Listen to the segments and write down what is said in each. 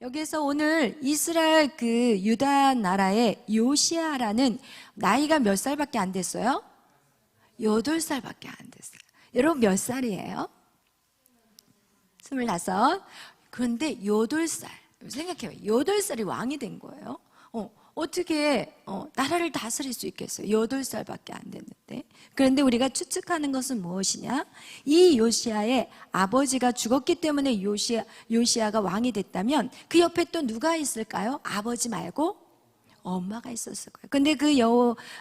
여기에서 오늘 이스라엘 유다 나라의 요시아라는 나이가 몇 살밖에 안 됐어요? 8살밖에 안 됐어요. 여러분 몇 살이에요? 26. 그런데 8살. 생각해봐요. 8살이 왕이 된 거예요. 어떻게 나라를 다스릴 수 있겠어요? 8살밖에 안 됐는데. 그런데 우리가 추측하는 것은 무엇이냐? 이 요시아의 아버지가 죽었기 때문에 요시아가 왕이 됐다면 그 옆에 또 누가 있을까요? 아버지 말고 엄마가 있었을 거예요. 근데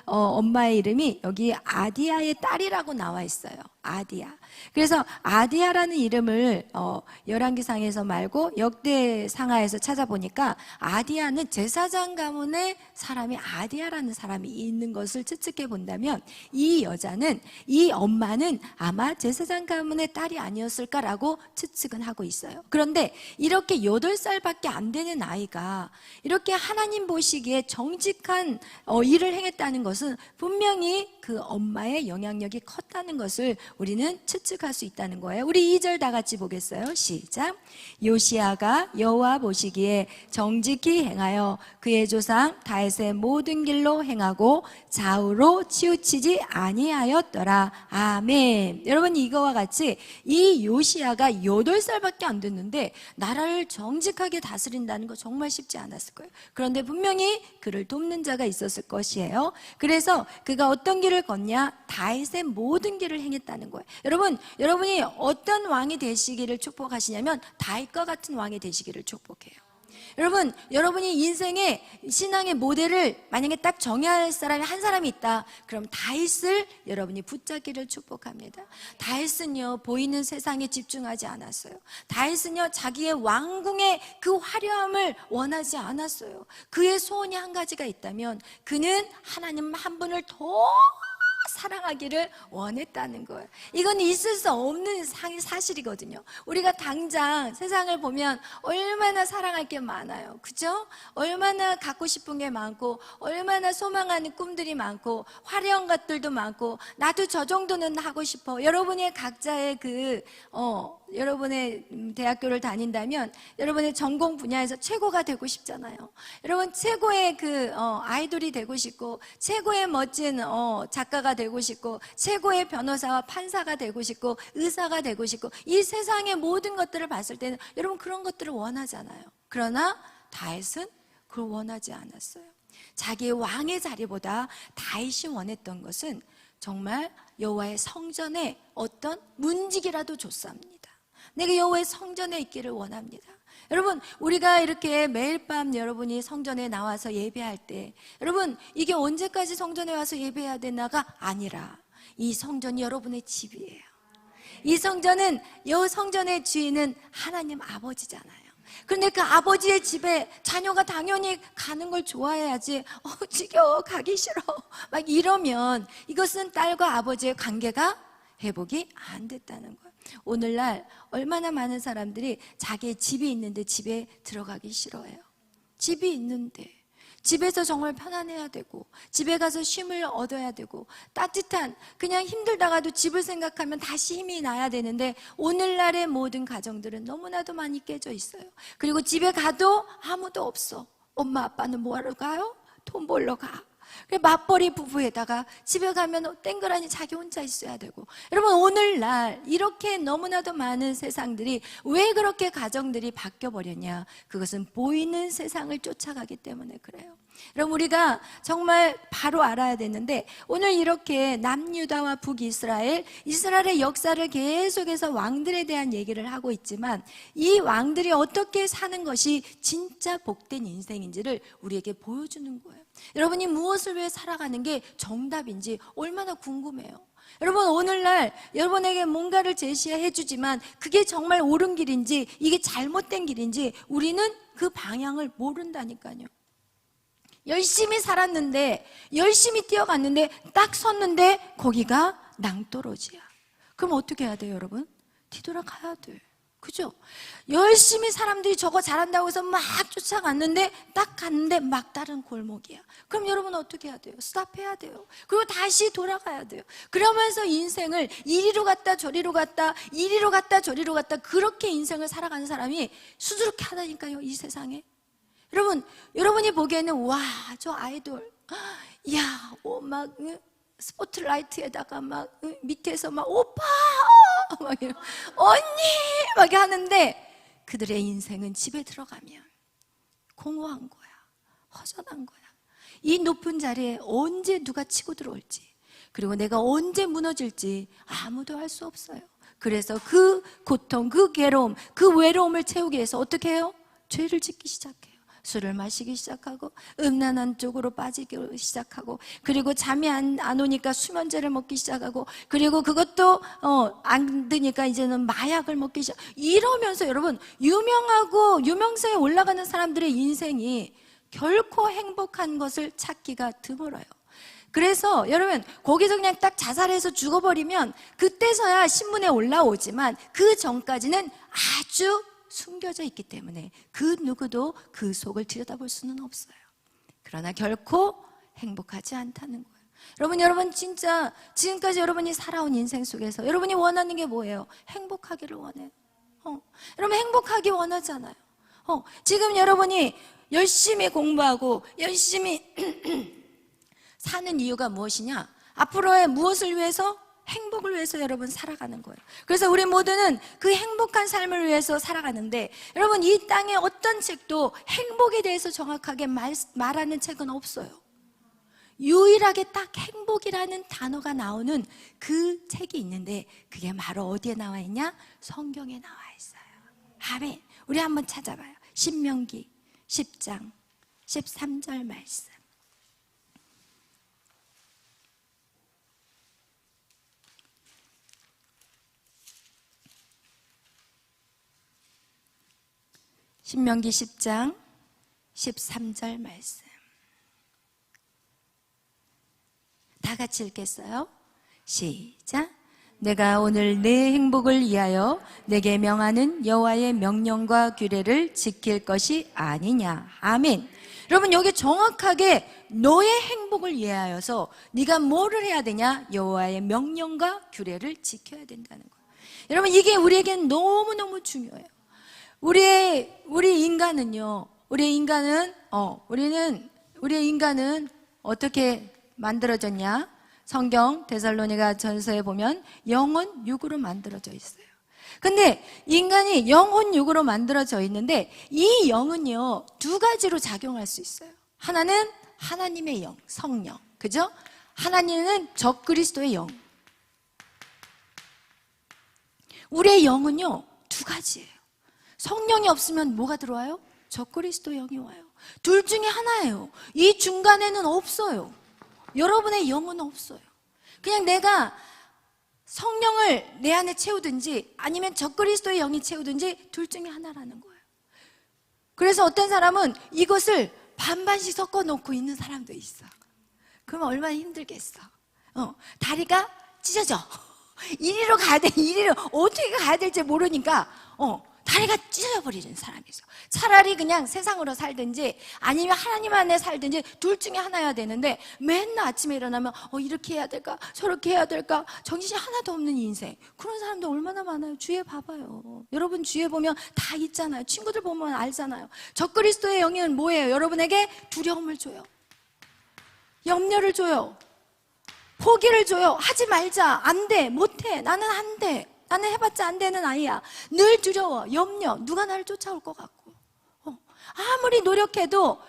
엄마의 이름이 여기 아디아의 딸이라고 나와 있어요. 아디아. 그래서 아디아라는 이름을 열왕기상에서 말고 역대상하에서 찾아보니까 아디아는 제사장 가문의 사람이 아디아라는 사람이 있는 것을 추측해 본다면 이 여자는, 이 엄마는 아마 제사장 가문의 딸이 아니었을까라고 추측은 하고 있어요. 그런데 이렇게 8살밖에 안 되는 아이가 이렇게 하나님 보시기에 정직한 일을 행했다는 것은 분명히 그 엄마의 영향력이 컸다는 것을 우리는 추측할 수 있다는 거예요. 우리 2절 다 같이 보겠어요. 시작. 요시아가 여호와 보시기에 정직히 행하여 그의 조상 다윗의 모든 길로 행하고 좌우로 치우치지 아니하였더라. 아멘. 여러분, 이거와 같이 이 요시아가 8살밖에 안 됐는데 나라를 정직하게 다스린다는 거 정말 쉽지 않았을 거예요. 그런데 분명히 그를 돕는 자가 있었을 것이에요. 그래서 그가 어떤 길을 걷냐? 다윗의 모든 길을 행했다는 거예요. 여러분이 어떤 왕이 되시기를 축복하시냐면 다윗과 같은 왕이 되시기를 축복해요. 여러분이 인생의 신앙의 모델을 만약에 딱 정해야 할 사람이 한 사람이 있다. 그럼 다윗을 여러분이 붙잡기를 축복합니다. 다윗은요, 보이는 세상에 집중하지 않았어요. 다윗은요, 자기의 왕궁의 그 화려함을 원하지 않았어요. 그의 소원이 한 가지가 있다면 그는 하나님 한 분을 더 사랑하기를 원했다는 거예요. 이건 있을 수 없는 사실이거든요. 우리가 당장 세상을 보면 얼마나 사랑할 게 많아요. 그죠? 얼마나 갖고 싶은 게 많고, 얼마나 소망하는 꿈들이 많고, 화려한 것들도 많고, 나도 저 정도는 하고 싶어. 여러분의 각자의 여러분의 대학교를 다닌다면 여러분의 전공 분야에서 최고가 되고 싶잖아요. 여러분 최고의 아이돌이 되고 싶고, 최고의 멋진 작가가 되고 싶고, 최고의 변호사와 판사가 되고 싶고, 의사가 되고 싶고, 이 세상의 모든 것들을 봤을 때는 여러분 그런 것들을 원하잖아요. 그러나 다윗은 그걸 원하지 않았어요. 자기의 왕의 자리보다 다윗이 원했던 것은 정말 여호와의 성전에 어떤 문지기라도 줬습니다. 내가 여호와의 성전에 있기를 원합니다. 여러분, 우리가 이렇게 매일 밤 여러분이 성전에 나와서 예배할 때, 여러분 이게 언제까지 성전에 와서 예배해야 되나가 아니라 이 성전이 여러분의 집이에요. 이 성전의 주인은 하나님 아버지잖아요. 그런데 그 아버지의 집에 자녀가 당연히 가는 걸 좋아해야지. 지겨워, 가기 싫어 막 이러면 이것은 딸과 아버지의 관계가 회복이 안 됐다는 거예요. 오늘날 얼마나 많은 사람들이 자기의 집이 있는데 집에 들어가기 싫어해요. 집이 있는데 집에서 정말 편안해야 되고, 집에 가서 쉼을 얻어야 되고, 따뜻한, 그냥 힘들다가도 집을 생각하면 다시 힘이 나야 되는데 오늘날의 모든 가정들은 너무나도 많이 깨져 있어요. 그리고 집에 가도 아무도 없어. 엄마 아빠는 뭐하러 가요? 돈 벌러 가. 맞벌이 부부에다가 집에 가면 땡그라니 자기 혼자 있어야 되고. 여러분, 오늘날 이렇게 너무나도 많은 세상들이, 왜 그렇게 가정들이 바뀌어버렸냐? 그것은 보이는 세상을 쫓아가기 때문에 그래요. 여러분, 우리가 정말 바로 알아야 되는데, 오늘 이렇게 남유다와 북이스라엘의 역사를 계속해서 왕들에 대한 얘기를 하고 있지만, 이 왕들이 어떻게 사는 것이 진짜 복된 인생인지를 우리에게 보여주는 거예요. 여러분이 무엇을 위해 살아가는 게 정답인지 얼마나 궁금해요. 여러분, 오늘날 여러분에게 뭔가를 제시해 주지만 그게 정말 옳은 길인지 이게 잘못된 길인지 우리는 그 방향을 모른다니까요. 열심히 살았는데, 열심히 뛰어갔는데 딱 섰는데 거기가 낭떠러지야. 그럼 어떻게 해야 돼요, 여러분? 뒤돌아가야 돼. 그죠? 열심히 사람들이 저거 잘한다고 해서 막 쫓아갔는데 딱 갔는데 막다른 골목이야. 그럼 여러분 어떻게 해야 돼요? 스탑해야 돼요. 그리고 다시 돌아가야 돼요. 그러면서 인생을 이리로 갔다 저리로 갔다 이리로 갔다 저리로 갔다 그렇게 인생을 살아가는 사람이 수두룩해 하다니까요, 이 세상에. 여러분이 보기에는 와, 저 아이돌 야, 막 스포트라이트에다가 막 밑에서 막 오빠 막 이러, 언니 막 하는데 그들의 인생은 집에 들어가면 공허한 거야, 허전한 거야. 이 높은 자리에 언제 누가 치고 들어올지, 그리고 내가 언제 무너질지 아무도 알 수 없어요. 그래서 그 고통, 그 괴로움, 그 외로움을 채우기 위해서 어떻게 해요? 죄를 짓기 시작해요. 술을 마시기 시작하고 음란한 쪽으로 빠지기 시작하고, 그리고 잠이 안 오니까 수면제를 먹기 시작하고, 그리고 그것도 안 되니까 이제는 마약을 먹기 시작. 이러면서 여러분, 유명하고 유명세에 올라가는 사람들의 인생이 결코 행복한 것을 찾기가 드물어요. 그래서 여러분, 거기서 그냥 딱 자살해서 죽어버리면 그때서야 신문에 올라오지만 그 전까지는 아주 숨겨져 있기 때문에 그 누구도 그 속을 들여다볼 수는 없어요. 그러나 결코 행복하지 않다는 거예요. 여러분 진짜 지금까지 여러분이 살아온 인생 속에서 여러분이 원하는 게 뭐예요? 행복하기를 원해요. 여러분 행복하기 원하잖아요. 지금 여러분이 열심히 공부하고 열심히 사는 이유가 무엇이냐? 앞으로의 무엇을 위해서? 행복을 위해서 여러분 살아가는 거예요. 그래서 우리 모두는 그 행복한 삶을 위해서 살아가는데, 여러분 이 땅에 어떤 책도 행복에 대해서 정확하게 말하는 책은 없어요. 유일하게 딱 행복이라는 단어가 나오는 그 책이 있는데 그게 바로 어디에 나와 있냐? 성경에 나와 있어요. 아멘. 우리 한번 찾아봐요. 신명기 10장 13절 말씀. 신명기 10장 13절 말씀. 다 같이 읽겠어요? 시작. 내가 오늘 내 행복을 위하여 내게 명하는 여호와의 명령과 규례를 지킬 것이 아니냐. 아멘. 여러분 여기 정확하게 너의 행복을 위하여서 네가 뭐를 해야 되냐? 여호와의 명령과 규례를 지켜야 된다는 거예요. 여러분 이게 우리에겐 너무너무 중요해요. 우리 인간은요, 우리의 인간은 어떻게 만들어졌냐? 성경 데살로니가 전서에 보면 영혼 육으로 만들어져 있어요. 근데 인간이 영혼 육으로 만들어져 있는데 이 영은요, 두 가지로 작용할 수 있어요. 하나는 하나님의 영, 성령. 그죠? 하나님은 적그리스도의 영. 우리의 영은요, 두 가지예요. 성령이 없으면 뭐가 들어와요? 적그리스도 영이 와요. 둘 중에 하나예요. 이 중간에는 없어요. 여러분의 영은 없어요. 그냥 내가 성령을 내 안에 채우든지 아니면 적그리스도의 영이 채우든지 둘 중에 하나라는 거예요. 그래서 어떤 사람은 이것을 반반씩 섞어 놓고 있는 사람도 있어. 그러면 얼마나 힘들겠어. 다리가 찢어져. 이리로 가야 돼. 이리로 어떻게 가야 될지 모르니까 다리가 찢어져버리는 사람이 있어. 차라리 그냥 세상으로 살든지 아니면 하나님 안에 살든지 둘 중에 하나여야 되는데 맨날 아침에 일어나면 이렇게 해야 될까 저렇게 해야 될까 정신이 하나도 없는 인생. 그런 사람들 얼마나 많아요. 주위에 봐봐요. 여러분 주위에 보면 다 있잖아요. 친구들 보면 알잖아요. 적그리스도의 영은 뭐예요? 여러분에게 두려움을 줘요. 염려를 줘요. 포기를 줘요. 하지 말자. 안 돼. 못해. 나는 안 돼. 나는 해봤자 안 되는 아이야. 늘 두려워, 염려, 누가 나를 쫓아올 것 같고 아무리 노력해도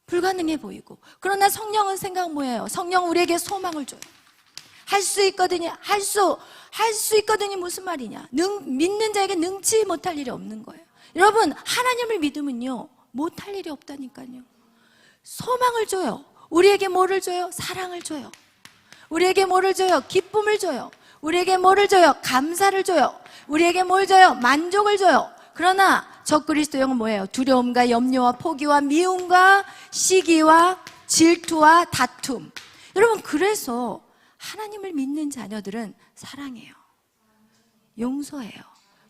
불가능해 보이고. 그러나 성령은 생각 뭐예요? 성령은 우리에게 소망을 줘요. 할 수 있거든요. 할 수 있거든요. 무슨 말이냐? 믿는 자에게 능치 못할 일이 없는 거예요. 여러분 하나님을 믿으면요 못할 일이 없다니까요. 소망을 줘요. 우리에게 뭐를 줘요? 사랑을 줘요. 우리에게 뭐를 줘요? 기쁨을 줘요. 우리에게 뭐를 줘요? 감사를 줘요. 우리에게 뭘 줘요? 만족을 줘요. 그러나 적그리스도 영은 뭐예요? 두려움과 염려와 포기와 미움과 시기와 질투와 다툼. 여러분 그래서 하나님을 믿는 자녀들은 사랑해요. 용서해요.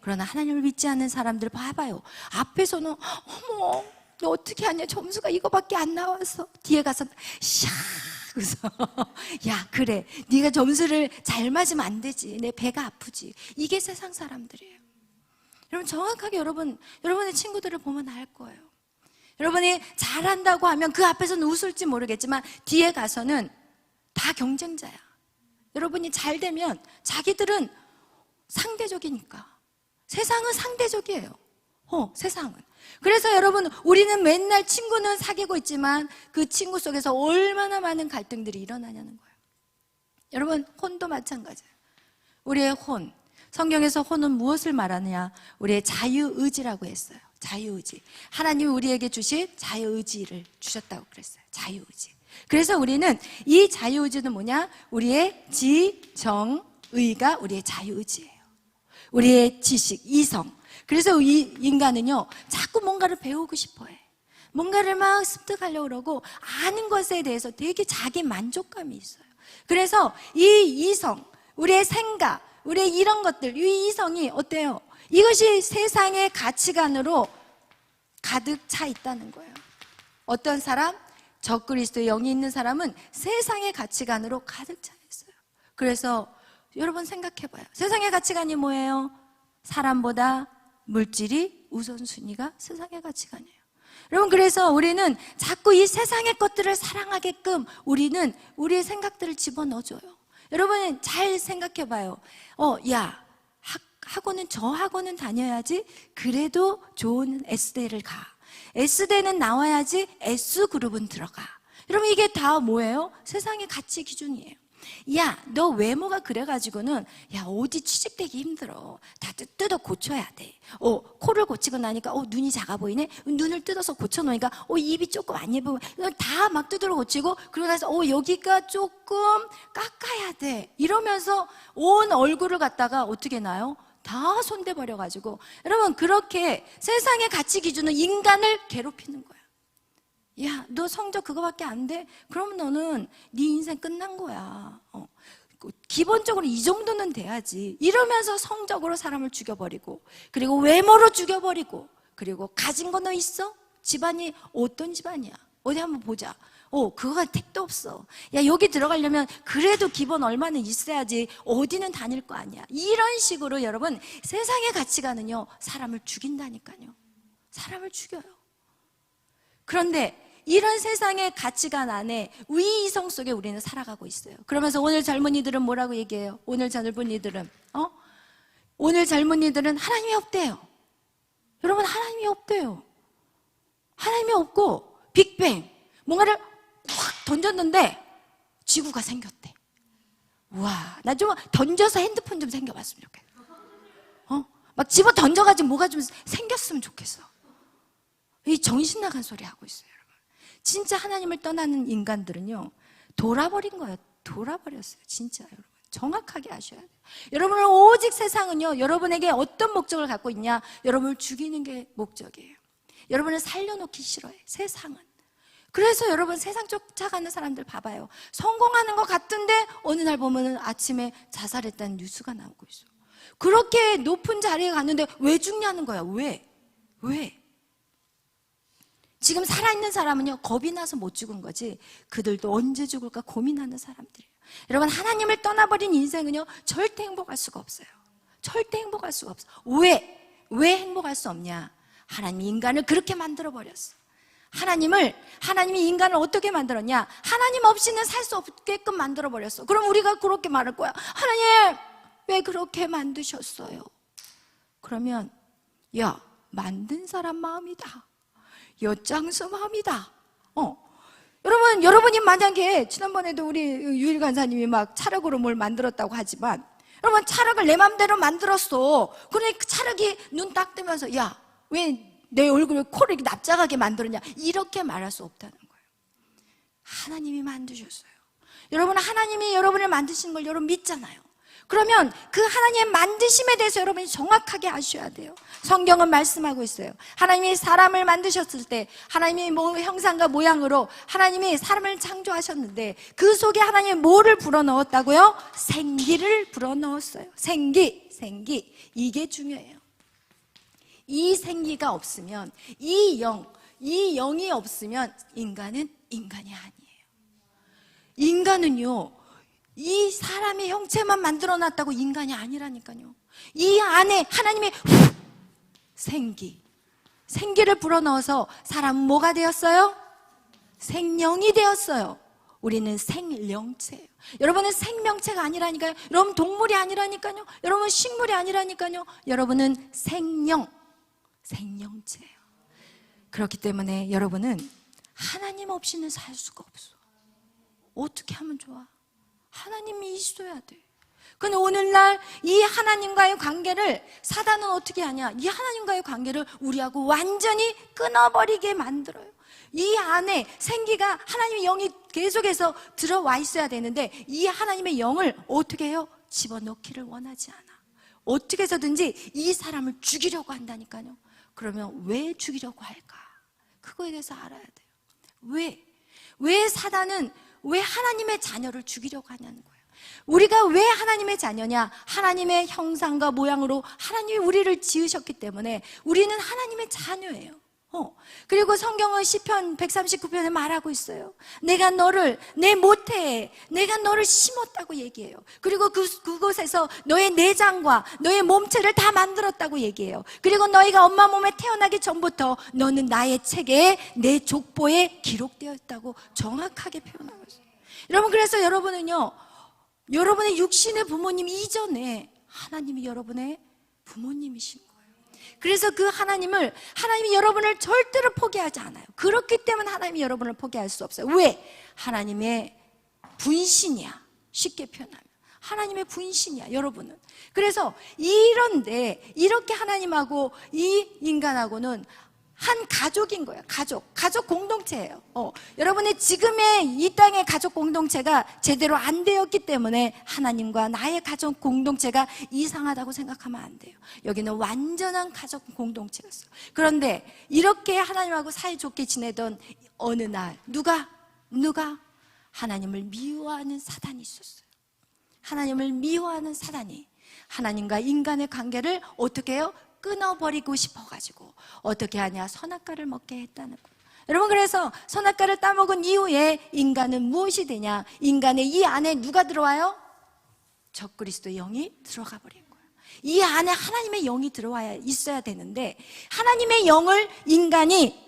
그러나 하나님을 믿지 않는 사람들 봐봐요. 앞에서는 어머 너 어떻게 하냐, 점수가 이거밖에 안 나와서. 뒤에 가서 샤 그래서 야 그래 네가 점수를 잘 맞으면 안 되지, 내 배가 아프지. 이게 세상 사람들이에요. 여러분 정확하게 여러분의 친구들을 보면 알 거예요. 여러분이 잘한다고 하면 그 앞에서는 웃을지 모르겠지만 뒤에 가서는 다 경쟁자야. 여러분이 잘 되면 자기들은 상대적이니까. 세상은 상대적이에요. 세상은. 그래서 여러분 우리는 맨날 친구는 사귀고 있지만 그 친구 속에서 얼마나 많은 갈등들이 일어나냐는 거예요. 여러분 혼도 마찬가지예요. 우리의 혼, 성경에서 혼은 무엇을 말하느냐, 우리의 자유의지라고 했어요. 자유의지. 하나님이 우리에게 주신 자유의지를 주셨다고 그랬어요. 자유의지. 그래서 우리는 이 자유의지는 뭐냐, 우리의 지정의가 우리의 자유의지예요. 우리의 지식, 이성. 그래서 이 인간은요 자꾸 뭔가를 배우고 싶어해. 뭔가를 막 습득하려고 그러고 아는 것에 대해서 되게 자기 만족감이 있어요. 그래서 이 이성, 우리의 생각, 우리의 이런 것들, 이 이성이 어때요? 이것이 세상의 가치관으로 가득 차 있다는 거예요. 어떤 사람? 적그리스도의 영이 있는 사람은 세상의 가치관으로 가득 차 있어요. 그래서 여러분 생각해봐요. 세상의 가치관이 뭐예요? 사람보다 물질이 우선순위가 세상의 가치관이에요. 여러분 그래서 우리는 자꾸 이 세상의 것들을 사랑하게끔 우리는 우리의 생각들을 집어넣어줘요. 여러분 잘 생각해봐요. 야 학원은 저 학원은 다녀야지 그래도 좋은 S대를 가. S대는 나와야지 S그룹은 들어가. 여러분 이게 다 뭐예요? 세상의 가치 기준이에요. 야, 너 외모가 그래가지고는 야 어디 취직되기 힘들어. 다 뜯어 고쳐야 돼. 코를 고치고 나니까 눈이 작아 보이네. 눈을 뜯어서 고쳐놓으니까 입이 조금 안 예쁘고 다 막 뜯어 고치고 그러고 나서 여기가 조금 깎아야 돼. 이러면서 온 얼굴을 갖다가 어떻게 나요? 다 손대버려가지고 여러분 그렇게 세상의 가치 기준은 인간을 괴롭히는 거야. 야, 너 성적 그거밖에 안 돼? 그럼 너는 네 인생 끝난 거야. 기본적으로 이 정도는 돼야지. 이러면서 성적으로 사람을 죽여버리고 그리고 외모로 죽여버리고 그리고 가진 거 너 있어? 집안이 어떤 집안이야? 어디 한번 보자. 그거가 택도 없어. 야, 여기 들어가려면 그래도 기본 얼마는 있어야지. 어디는 다닐 거 아니야. 이런 식으로 여러분 세상의 가치관은요 사람을 죽인다니까요. 사람을 죽여요. 그런데 이런 세상의 가치관 안에 위이성 속에 우리는 살아가고 있어요. 그러면서 오늘 젊은이들은 뭐라고 얘기해요? 오늘 젊은이들은 하나님이 없대요. 여러분 하나님이 없대요. 하나님이 없고 빅뱅 뭔가를 확 던졌는데 지구가 생겼대. 우와, 나 좀 던져서 핸드폰 좀 생겨봤으면 좋겠어. 막 집어 던져가지고 뭐가 좀 생겼으면 좋겠어. 이 정신 나간 소리 하고 있어요, 여러분. 진짜 하나님을 떠나는 인간들은요 돌아버린 거예요. 돌아버렸어요, 진짜. 여러분 정확하게 아셔야 돼요. 여러분을 오직 세상은요 여러분에게 어떤 목적을 갖고 있냐, 여러분을 죽이는 게 목적이에요. 여러분을 살려놓기 싫어해, 세상은. 그래서 여러분 세상 쫓아가는 사람들 봐봐요. 성공하는 것 같은데 어느 날 보면 아침에 자살했다는 뉴스가 나오고 있어요. 그렇게 높은 자리에 갔는데 왜 죽냐는 거야. 왜? 지금 살아있는 사람은요 겁이 나서 못 죽은 거지 그들도 언제 죽을까 고민하는 사람들이에요. 여러분 하나님을 떠나버린 인생은요 절대 행복할 수가 없어요. 절대 행복할 수가 없어. 왜 행복할 수 없냐? 하나님이 인간을 그렇게 만들어버렸어. 하나님이 인간을 어떻게 만들었냐? 하나님 없이는 살 수 없게끔 만들어버렸어. 그럼 우리가 그렇게 말할 거야. 하나님 왜 그렇게 만드셨어요? 그러면 야, 만든 사람 마음이다. 엿장수 마음이다. 여러분이 만약에 지난번에도 우리 유일 간사님이 막 찰흙으로 뭘 만들었다고 하지만 여러분 찰흙을 내 맘대로 만들었어. 그러니까 그 찰흙이 눈 딱 뜨면서 야, 왜 내 얼굴을 코를 이렇게 납작하게 만들었냐? 이렇게 말할 수 없다는 거예요. 하나님이 만드셨어요. 여러분 하나님이 여러분을 만드신 걸 여러분 믿잖아요. 그러면 그 하나님의 만드심에 대해서 여러분이 정확하게 아셔야 돼요. 성경은 말씀하고 있어요. 하나님이 사람을 만드셨을 때 하나님이 형상과 모양으로 하나님이 사람을 창조하셨는데 그 속에 하나님이 뭐를 불어넣었다고요? 생기를 불어넣었어요. 생기 이게 중요해요. 이 생기가 없으면, 이 영이 없으면 인간은 인간이 아니에요. 인간은요, 이 사람의 형체만 만들어 놨다고 인간이 아니라니까요. 이 안에 하나님의 생기를 불어넣어서 사람은 뭐가 되었어요? 생명이 되었어요. 우리는 생명체예요. 여러분은 생명체가 아니라니까요. 여러분 동물이 아니라니까요. 여러분 식물이 아니라니까요. 여러분은 생명체예요. 그렇기 때문에 여러분은 하나님 없이는 살 수가 없어. 어떻게 하면 좋아? 하나님이 있어야 돼. 근데 오늘날 이 하나님과의 관계를 사단은 어떻게 하냐? 이 하나님과의 관계를 우리하고 완전히 끊어버리게 만들어요. 이 안에 생기가 하나님의 영이 계속해서 들어와 있어야 되는데 이 하나님의 영을 어떻게 해요? 집어넣기를 원하지 않아. 어떻게 해서든지 이 사람을 죽이려고 한다니까요. 그러면 왜 죽이려고 할까? 그거에 대해서 알아야 돼요. 왜 사단은 왜 하나님의 자녀를 죽이려고 하냐는 거예요. 우리가 왜 하나님의 자녀냐? 하나님의 형상과 모양으로 하나님이 우리를 지으셨기 때문에 우리는 하나님의 자녀예요. 그리고 성경은 시편 139편에 말하고 있어요. 내가 너를 내 모태에 내가 너를 심었다고 얘기해요. 그리고 그곳에서 너의 내장과 너의 몸체를 다 만들었다고 얘기해요. 그리고 너희가 엄마 몸에 태어나기 전부터 너는 나의 책에 내 족보에 기록되어 있다고 정확하게 표현하고 있어요. 여러분, 그래서 여러분은요, 여러분의 육신의 부모님 이전에 하나님이 여러분의 부모님이신 거예요. 그래서 그 하나님이 여러분을 절대로 포기하지 않아요. 그렇기 때문에 하나님이 여러분을 포기할 수 없어요. 왜? 하나님의 분신이야. 쉽게 표현하면 하나님의 분신이야, 여러분은. 그래서 이런데 이렇게 하나님하고 이 인간하고는 한 가족인 거예요. 가족 공동체예요. 여러분의 지금의 이 땅의 가족 공동체가 제대로 안 되었기 때문에 하나님과 나의 가족 공동체가 이상하다고 생각하면 안 돼요. 여기는 완전한 가족 공동체였어요. 그런데 이렇게 하나님하고 사이좋게 지내던 어느 날 누가 하나님을 미워하는 사단이 있었어요. 하나님을 미워하는 사단이 하나님과 인간의 관계를 어떻게 해요? 끊어버리고 싶어가지고 어떻게 하냐? 선악과를 먹게 했다는 거예요. 여러분, 그래서 선악과를 따먹은 이후에 인간은 무엇이 되냐? 인간의 이 안에 누가 들어와요? 적그리스도의 영이 들어가 버린 거예요. 이 안에 하나님의 영이 들어와야 있어야 되는데 하나님의 영을 인간이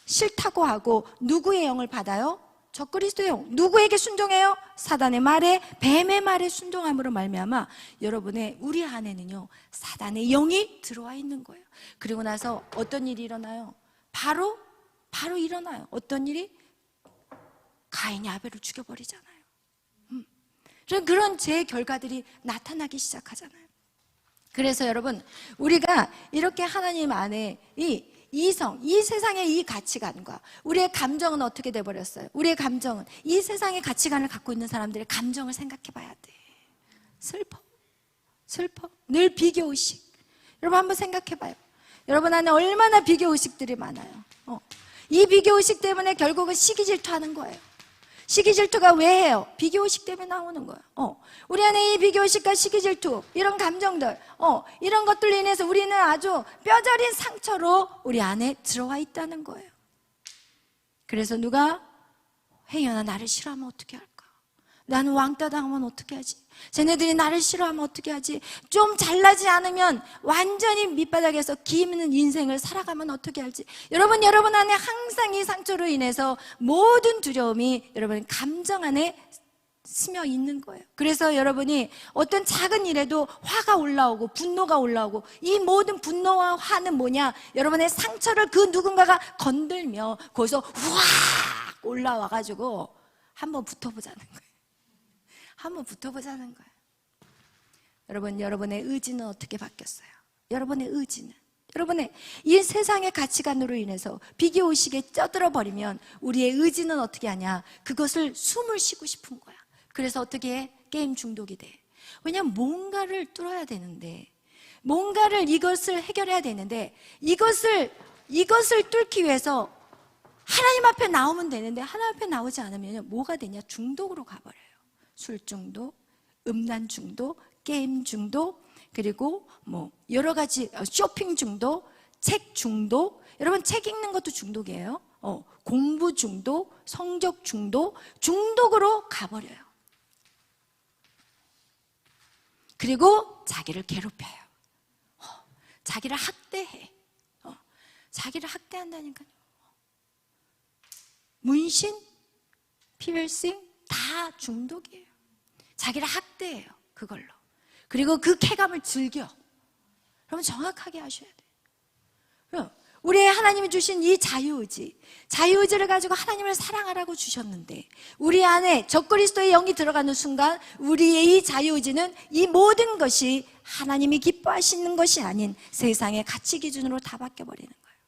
싫다고 하고 누구의 영을 받아요? 적그리스도의 영. 누구에게 순종해요? 사단의 말에, 뱀의 말에 순종함으로 말미암아 우리 안에는요 사단의 영이 들어와 있는 거예요. 그리고 나서 어떤 일이 일어나요? 바로 일어나요. 어떤 일이? 가인이 아벨을 죽여버리잖아요. 그런 죄의 결과들이 나타나기 시작하잖아요. 그래서 여러분, 우리가 이렇게 하나님 안에 이 세상의 이 가치관과 우리의 감정은 어떻게 돼버렸어요? 우리의 감정은 이 세상의 가치관을 갖고 있는 사람들의 감정을 생각해 봐야 돼. 슬퍼. 늘 비교의식. 여러분 한번 생각해 봐요. 여러분 안에 얼마나 비교의식들이 많아요. 이 비교의식 때문에 결국은 시기질투하는 거예요. 시기질투가 왜 해요? 비교의식 때문에 나오는 거예요. 우리 안에 이 비교의식과 시기질투, 이런 감정들, 이런 것들로 인해서 우리는 아주 뼈저린 상처로 우리 안에 들어와 있다는 거예요. 그래서 누가 혜연아 나를 싫어하면 어떻게 할까? 나는 왕따 당하면 어떻게 하지? 쟤네들이 나를 싫어하면 어떻게 하지? 좀 잘나지 않으면 완전히 밑바닥에서 기는 인생을 살아가면 어떻게 할지. 여러분 안에 항상 이 상처로 인해서 모든 두려움이 여러분 감정 안에 스며 있는 거예요. 그래서 여러분이 어떤 작은 일에도 화가 올라오고 분노가 올라오고, 이 모든 분노와 화는 뭐냐? 여러분의 상처를 그 누군가가 건들며 거기서 확 올라와가지고 한번 붙어보자는 거예요. 한번 붙어보자는 거예요. 여러분, 여러분의 의지는 어떻게 바뀌었어요? 여러분의 의지는, 여러분의 이 세상의 가치관으로 인해서 비교의식에 쩌들어 버리면 우리의 의지는 어떻게 하냐? 그것을 숨을 쉬고 싶은 거야. 그래서 어떻게 해? 게임 중독이 돼. 왜냐하면 뭔가를 뚫어야 되는데, 뭔가를 이것을 해결해야 되는데, 이것을 뚫기 위해서 하나님 앞에 나오면 되는데 하나님 앞에 나오지 않으면 뭐가 되냐? 중독으로 가버려요. 술 중독, 음란 중독, 게임 중독, 그리고 여러 가지 쇼핑 중독, 책 중독. 여러분 책 읽는 것도 중독이에요. 공부 중독, 성적 중독, 중독으로 가버려요. 그리고 자기를 괴롭혀요. 자기를 학대해. 자기를 학대한다니까요. 문신, 피어싱 다 중독이에요. 자기를 학대해요. 그걸로. 그리고 그 쾌감을 즐겨. 여러분 정확하게 하셔야 돼요. 우리 하나님이 주신 이 자유의지를 가지고 하나님을 사랑하라고 주셨는데 우리 안에 적그리스도의 영이 들어가는 순간 우리의 이 자유의지는 이 모든 것이 하나님이 기뻐하시는 것이 아닌 세상의 가치 기준으로 다 바뀌어버리는 거예요.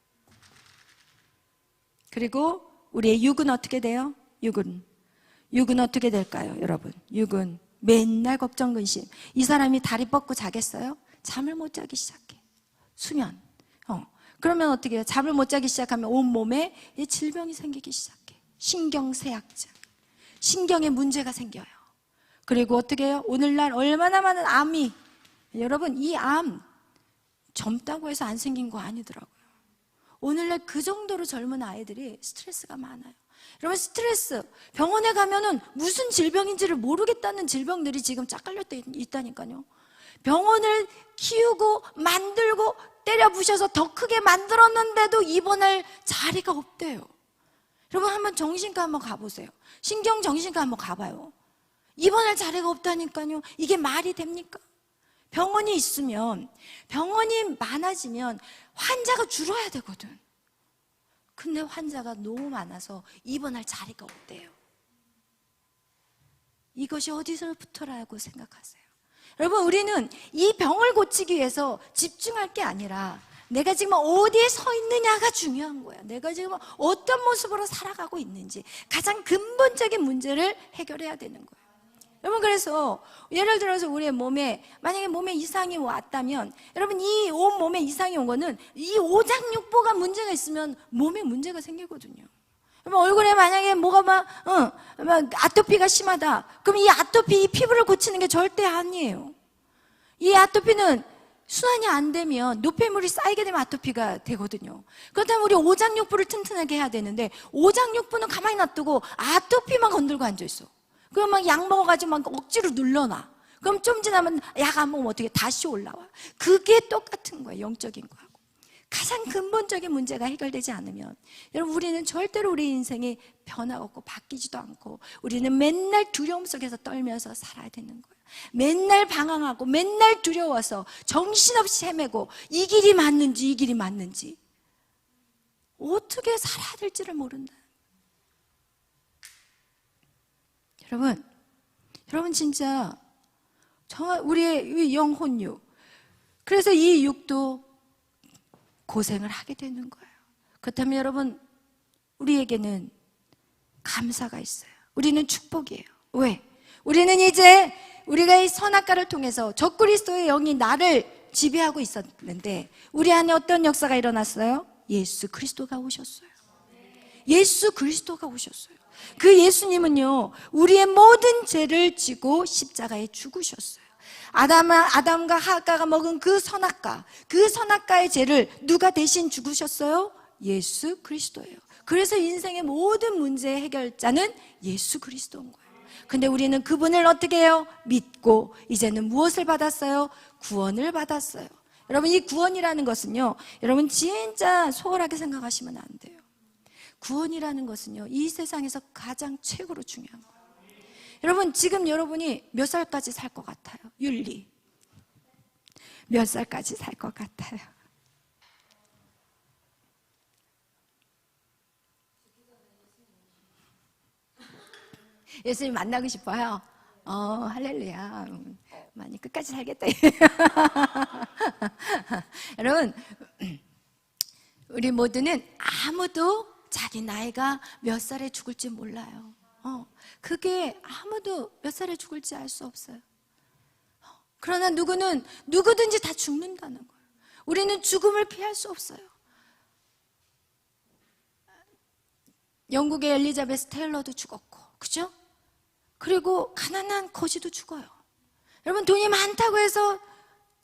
그리고 우리의 육은 어떻게 돼요? 육은 어떻게 될까요, 여러분? 육은 맨날 걱정, 근심. 이 사람이 다리 뻗고 자겠어요? 잠을 못 자기 시작해. 수면. 그러면 어떻게 해요? 잠을 못 자기 시작하면 온몸에 질병이 생기기 시작해. 신경쇠약증. 신경에 문제가 생겨요. 그리고 어떻게 해요? 오늘날 얼마나 많은 암이, 여러분 이 암 젊다고 해서 안 생긴 거 아니더라고요. 오늘날 그 정도로 젊은 아이들이 스트레스가 많아요. 여러분 스트레스, 병원에 가면은 무슨 질병인지를 모르겠다는 질병들이 지금 짝 깔려 있다니까요. 병원을 키우고 만들고 때려 부셔서 더 크게 만들었는데도 입원할 자리가 없대요. 여러분 한번 정신과 한번 가보세요. 신경정신과 한번 가봐요. 입원할 자리가 없다니까요. 이게 말이 됩니까? 병원이 있으면, 병원이 많아지면 환자가 줄어야 되거든. 근데 환자가 너무 많아서 입원할 자리가 없대요. 이것이 어디서부터라고 생각하세요? 여러분 우리는 이 병을 고치기 위해서 집중할 게 아니라 내가 지금 어디에 서 있느냐가 중요한 거야. 내가 지금 어떤 모습으로 살아가고 있는지 가장 근본적인 문제를 해결해야 되는 거예요. 여러분 그래서 예를 들어서 우리의 몸에 만약에 몸에 이상이 왔다면 여러분 이 온 몸에 이상이 온 거는 이 오장육부가 문제가 있으면 몸에 문제가 생기거든요. 여러분 얼굴에 만약에 뭐가 막 아토피가 심하다. 그럼 이 아토피, 이 피부를 고치는 게 절대 아니에요. 이 아토피는 순환이 안 되면 노폐물이 쌓이게 되면 아토피가 되거든요. 그렇다면 우리 오장육부를 튼튼하게 해야 되는데 오장육부는 가만히 놔두고 아토피만 건들고 앉아있어. 그럼 막 약 먹어가지고 막 억지로 눌러놔. 그럼 좀 지나면 약 안 먹으면 어떻게 다시 올라와. 그게 똑같은 거예요. 영적인 거하고. 가장 근본적인 문제가 해결되지 않으면 여러분 우리는 절대로 우리 인생이 변화 없고 바뀌지도 않고 우리는 맨날 두려움 속에서 떨면서 살아야 되는 거예요. 맨날 방황하고 맨날 두려워서 정신없이 헤매고 이 길이 맞는지 이 길이 맞는지 어떻게 살아야 될지를 모른다. 여러분 진짜 정말 우리의 영혼육, 그래서 이 육도 고생을 하게 되는 거예요. 그렇다면 여러분 우리에게는 감사가 있어요. 우리는 축복이에요. 왜? 우리는 이제 우리가 이 선악과를 통해서 적그리스도의 영이 나를 지배하고 있었는데 우리 안에 어떤 역사가 일어났어요? 예수 그리스도가 오셨어요. 예수 그리스도가 오셨어요. 그 예수님은요 우리의 모든 죄를 지고 십자가에 죽으셨어요. 아담과 하가가 먹은 그 선악과의 죄를 누가 대신 죽으셨어요? 예수 그리스도예요. 그래서 인생의 모든 문제의 해결자는 예수 그리스도인 거예요. 근데 우리는 그분을 어떻게 해요? 믿고 이제는 무엇을 받았어요? 구원을 받았어요. 여러분 이 구원이라는 것은요 여러분 진짜 소홀하게 생각하시면 안 돼요. 구원이라는 것은요 이 세상에서 가장 최고로 중요한 거예요. 여러분 지금 여러분이 몇 살까지 살 것 같아요? 윤리 몇 살까지 살 것 같아요? 예수님 만나고 싶어요? 할렐루야. 많이 끝까지 살겠다. 여러분 우리 모두는 아무도 자기 나이가 몇 살에 죽을지 몰라요. 그게 아무도 몇 살에 죽을지 알 수 없어요. 그러나 누구든지 다 죽는다는 거예요. 우리는 죽음을 피할 수 없어요. 영국의 엘리자베스 테일러도 죽었고, 그죠? 그리고 가난한 거지도 죽어요. 여러분 돈이 많다고 해서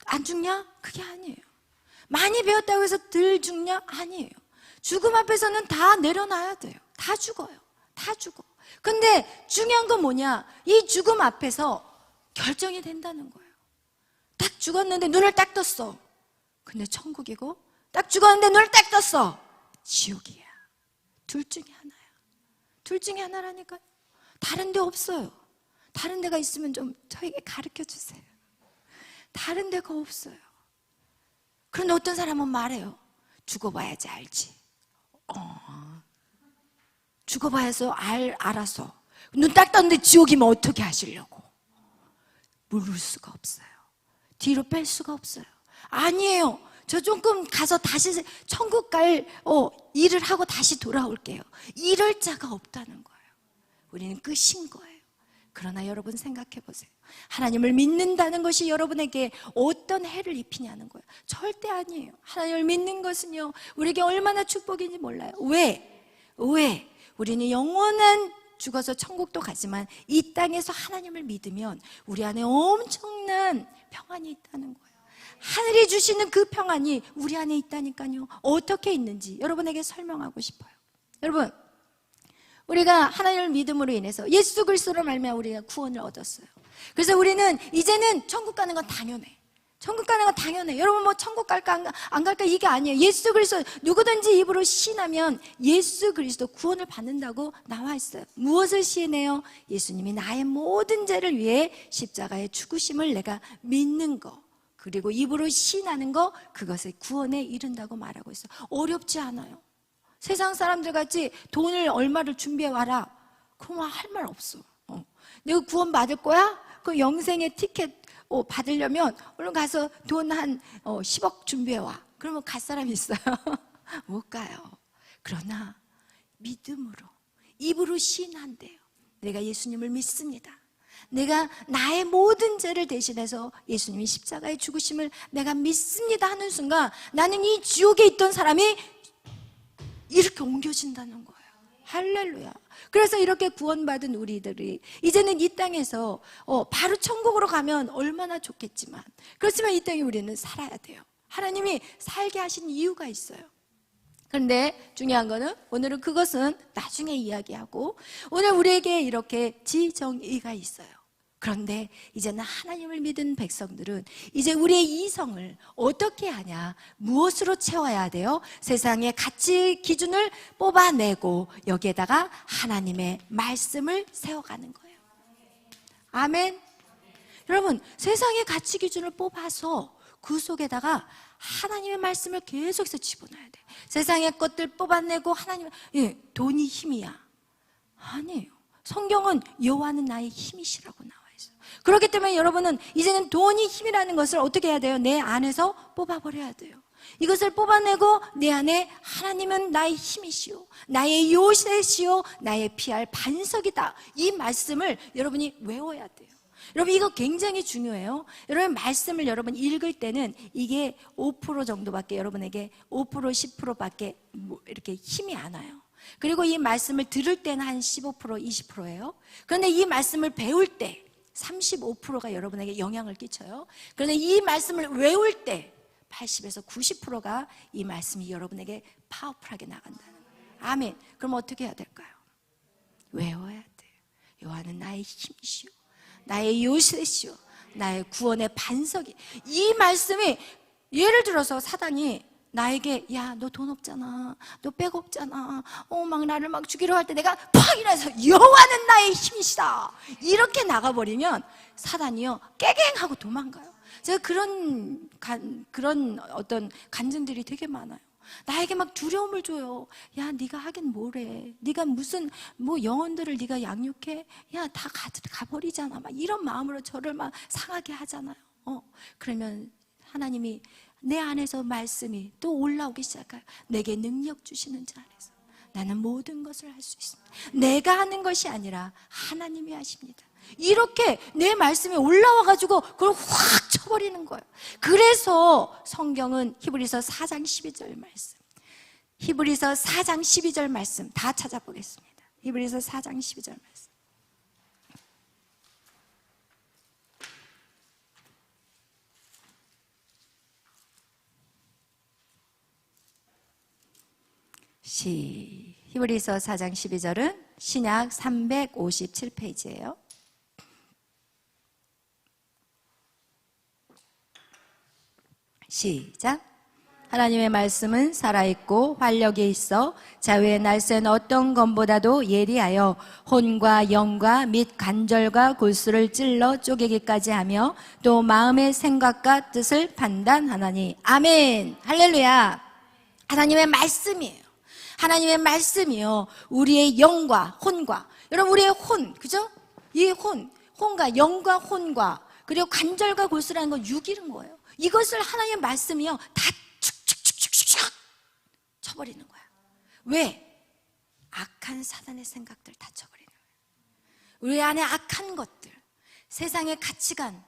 안 죽냐? 그게 아니에요. 많이 배웠다고 해서 덜 죽냐? 아니에요. 죽음 앞에서는 다 내려놔야 돼요. 다 죽어요. 다 죽어. 근데 중요한 건 뭐냐? 이 죽음 앞에서 결정이 된다는 거예요. 딱 죽었는데 눈을 딱 떴어. 근데 천국이고, 딱 죽었는데 눈을 딱 떴어. 지옥이야. 둘 중에 하나야. 둘 중에 하나라니까요. 다른 데 없어요. 다른 데가 있으면 좀 저에게 가르쳐 주세요. 다른 데가 없어요. 그런데 어떤 사람은 말해요. 죽어봐야지 알지. 죽어봐야서 알아서. 눈 딱 떴는데 지옥이면 어떻게 하시려고? 물을 수가 없어요. 뒤로 뺄 수가 없어요. 아니에요. 저 조금 가서 다시 천국 갈 일을 하고 다시 돌아올게요. 이럴 자가 없다는 거예요. 우리는 끝인 거예요. 그러나 여러분 생각해 보세요. 하나님을 믿는다는 것이 여러분에게 어떤 해를 입히냐는 거예요. 절대 아니에요. 하나님을 믿는 것은요, 우리에게 얼마나 축복인지 몰라요. 왜? 우리는 영원한 죽어서 천국도 가지만 이 땅에서 하나님을 믿으면 우리 안에 엄청난 평안이 있다는 거예요. 하늘이 주시는 그 평안이 우리 안에 있다니까요. 어떻게 있는지 여러분에게 설명하고 싶어요. 여러분, 우리가 하나님을 믿음으로 인해서 예수 그리스도로 말미암아 우리가 구원을 얻었어요. 그래서 우리는 이제는 천국 가는 건 당연해. 천국 가는 건 당연해. 여러분 뭐 천국 갈까 안 갈까 이게 아니에요. 예수 그리스도 누구든지 입으로 시인하면 예수 그리스도 구원을 받는다고 나와 있어요. 무엇을 시인해요? 예수님이 나의 모든 죄를 위해 십자가에 죽으심을 내가 믿는 거, 그리고 입으로 시인하는 거, 그것을 구원에 이른다고 말하고 있어요. 어렵지 않아요. 세상 사람들 같이 돈을 얼마를 준비해 와라, 그럼 할 말 없어. 내가 구원 받을 거야? 그 영생의 티켓 받으려면 얼른 가서 돈 한 10억 준비해 와. 그러면 갈 사람이 있어요? 못 가요. 그러나 믿음으로 입으로 시인한대요. 내가 예수님을 믿습니다. 내가 나의 모든 죄를 대신해서 예수님이 십자가에 죽으심을 내가 믿습니다 하는 순간 나는 이 지옥에 있던 사람이 이렇게 옮겨진다는 거예요. 할렐루야. 그래서 이렇게 구원받은 우리들이 이제는 이 땅에서 바로 천국으로 가면 얼마나 좋겠지만, 그렇지만 이 땅에 우리는 살아야 돼요. 하나님이 살게 하신 이유가 있어요. 그런데 중요한 거는 오늘은 그것은 나중에 이야기하고, 오늘 우리에게 이렇게 지정의가 있어요. 그런데 이제는 하나님을 믿은 백성들은 이제 우리의 이성을 어떻게 하냐, 무엇으로 채워야 돼요? 세상의 가치 기준을 뽑아내고 여기에다가 하나님의 말씀을 세워가는 거예요. 아멘. 여러분, 세상의 가치 기준을 뽑아서 그 속에다가 하나님의 말씀을 계속해서 집어넣어야 돼요. 세상의 것들 뽑아내고 하나님, 돈이 힘이야. 아니에요. 성경은 여호와는 나의 힘이시라고 나와요. 그렇기 때문에 여러분은 이제는 돈이 힘이라는 것을 어떻게 해야 돼요? 내 안에서 뽑아버려야 돼요. 이것을 뽑아내고 내 안에 하나님은 나의 힘이시오, 나의 요새시오, 나의 피할 반석이다, 이 말씀을 여러분이 외워야 돼요. 여러분 이거 굉장히 중요해요. 여러분 말씀을 여러분 읽을 때는 이게 5% 정도밖에, 여러분에게 5% 10%밖에 이렇게 힘이 안 와요. 그리고 이 말씀을 들을 때는 한 15% 20%예요 그런데 이 말씀을 배울 때 35%가 여러분에게 영향을 끼쳐요. 그런데 이 말씀을 외울 때 80에서 90%가 이 말씀이 여러분에게 파워풀하게 나간다는 거예요. 아멘. 그럼 어떻게 해야 될까요? 외워야 돼요. 여호와는 나의 힘이시오, 나의 요새시오, 나의 구원의 반석이. 이 말씀이, 예를 들어서 사단이 나에게 야, 너 돈 없잖아, 너 백 없잖아, 막 나를 막 죽이려 할 때 내가 팍 일어나서 여호와는 나의 힘이시다 이렇게 나가버리면 사단이요 깨갱하고 도망가요. 제가 그런 어떤 간증들이 되게 많아요. 나에게 막 두려움을 줘요. 야, 네가 하긴 뭐래, 네가 무슨 뭐 영혼들을 네가 양육해, 야, 다 가버리잖아, 막 이런 마음으로 저를 막 상하게 하잖아요. 그러면 하나님이 내 안에서 말씀이 또 올라오기 시작해요. 내게 능력 주시는 자 안에서 나는 모든 것을 할 수 있습니다. 내가 하는 것이 아니라 하나님이 하십니다. 이렇게 내 말씀이 올라와가지고 그걸 확 쳐버리는 거예요. 그래서 성경은 히브리서 4장 12절 말씀, 히브리서 4장 12절 말씀 다 찾아보겠습니다. 히브리서 4장 12절 말씀. 히브리서 4장 12절은 신약 357페이지예요. 시작. 하나님의 말씀은 살아있고 활력이 있어 자유의 날쌘 어떤 검보다도 예리하여 혼과 영과 및 관절과 골수를 찔러 쪼개기까지 하며 또 마음의 생각과 뜻을 판단하나니. 아멘. 할렐루야. 하나님의 말씀이에요. 하나님의 말씀이요, 우리의 영과 혼과, 여러분 우리의 혼, 그죠? 이 혼과 영과 혼과 그리고 관절과 골수라는 건 육이는 거예요. 이것을 하나님의 말씀이요 다 축축축축축축 쳐버리는 거야. 왜? 악한 사단의 생각들 다 쳐버리는 거야. 우리 안에 악한 것들, 세상의 가치관,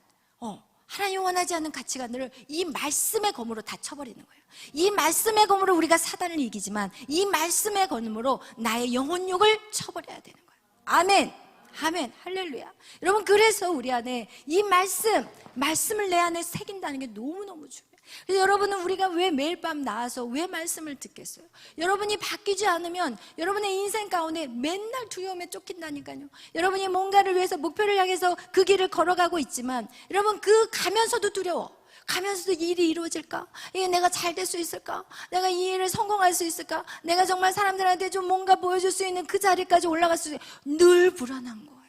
하나님 원하지 않는 가치관들을 이 말씀의 검으로 다 쳐버리는 거예요. 이 말씀의 검으로 우리가 사단을 이기지만 이 말씀의 검으로 나의 영혼욕을 쳐버려야 되는 거예요. 아멘. 아멘. 할렐루야. 여러분, 그래서 우리 안에 이 말씀을 내 안에 새긴다는 게 너무너무 중요해요. 그래서 여러분은 우리가 왜 매일 밤 나와서 왜 말씀을 듣겠어요? 여러분이 바뀌지 않으면 여러분의 인생 가운데 맨날 두려움에 쫓긴다니까요. 여러분이 뭔가를 위해서 목표를 향해서 그 길을 걸어가고 있지만 여러분 그 가면서도 두려워. 가면서도 이 일이 이루어질까? 이게 내가 잘 될 수 있을까? 내가 이 일을 성공할 수 있을까? 내가 정말 사람들한테 좀 뭔가 보여줄 수 있는 그 자리까지 올라갈 수 있을까? 늘 불안한 거예요.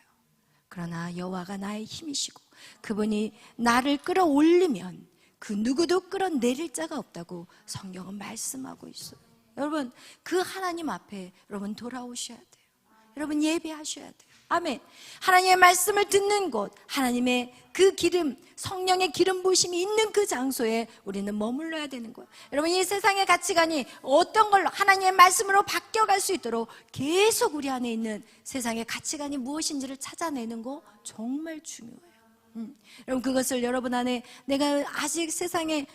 그러나 여호와가 나의 힘이시고 그분이 나를 끌어올리면 그 누구도 끌어내릴 자가 없다고 성경은 말씀하고 있어요. 여러분, 그 하나님 앞에 여러분 돌아오셔야 돼요. 여러분 예배하셔야 돼요. 아멘. 하나님의 말씀을 듣는 곳, 하나님의 그 기름, 성령의 기름 부으심이 있는 그 장소에 우리는 머물러야 되는 거예요. 여러분, 이 세상의 가치관이 어떤 걸로 하나님의 말씀으로 바뀌어갈 수 있도록 계속 우리 안에 있는 세상의 가치관이 무엇인지를 찾아내는 거 정말 중요해요. 여러분, 그것을 여러분 안에 내가 아직 세상이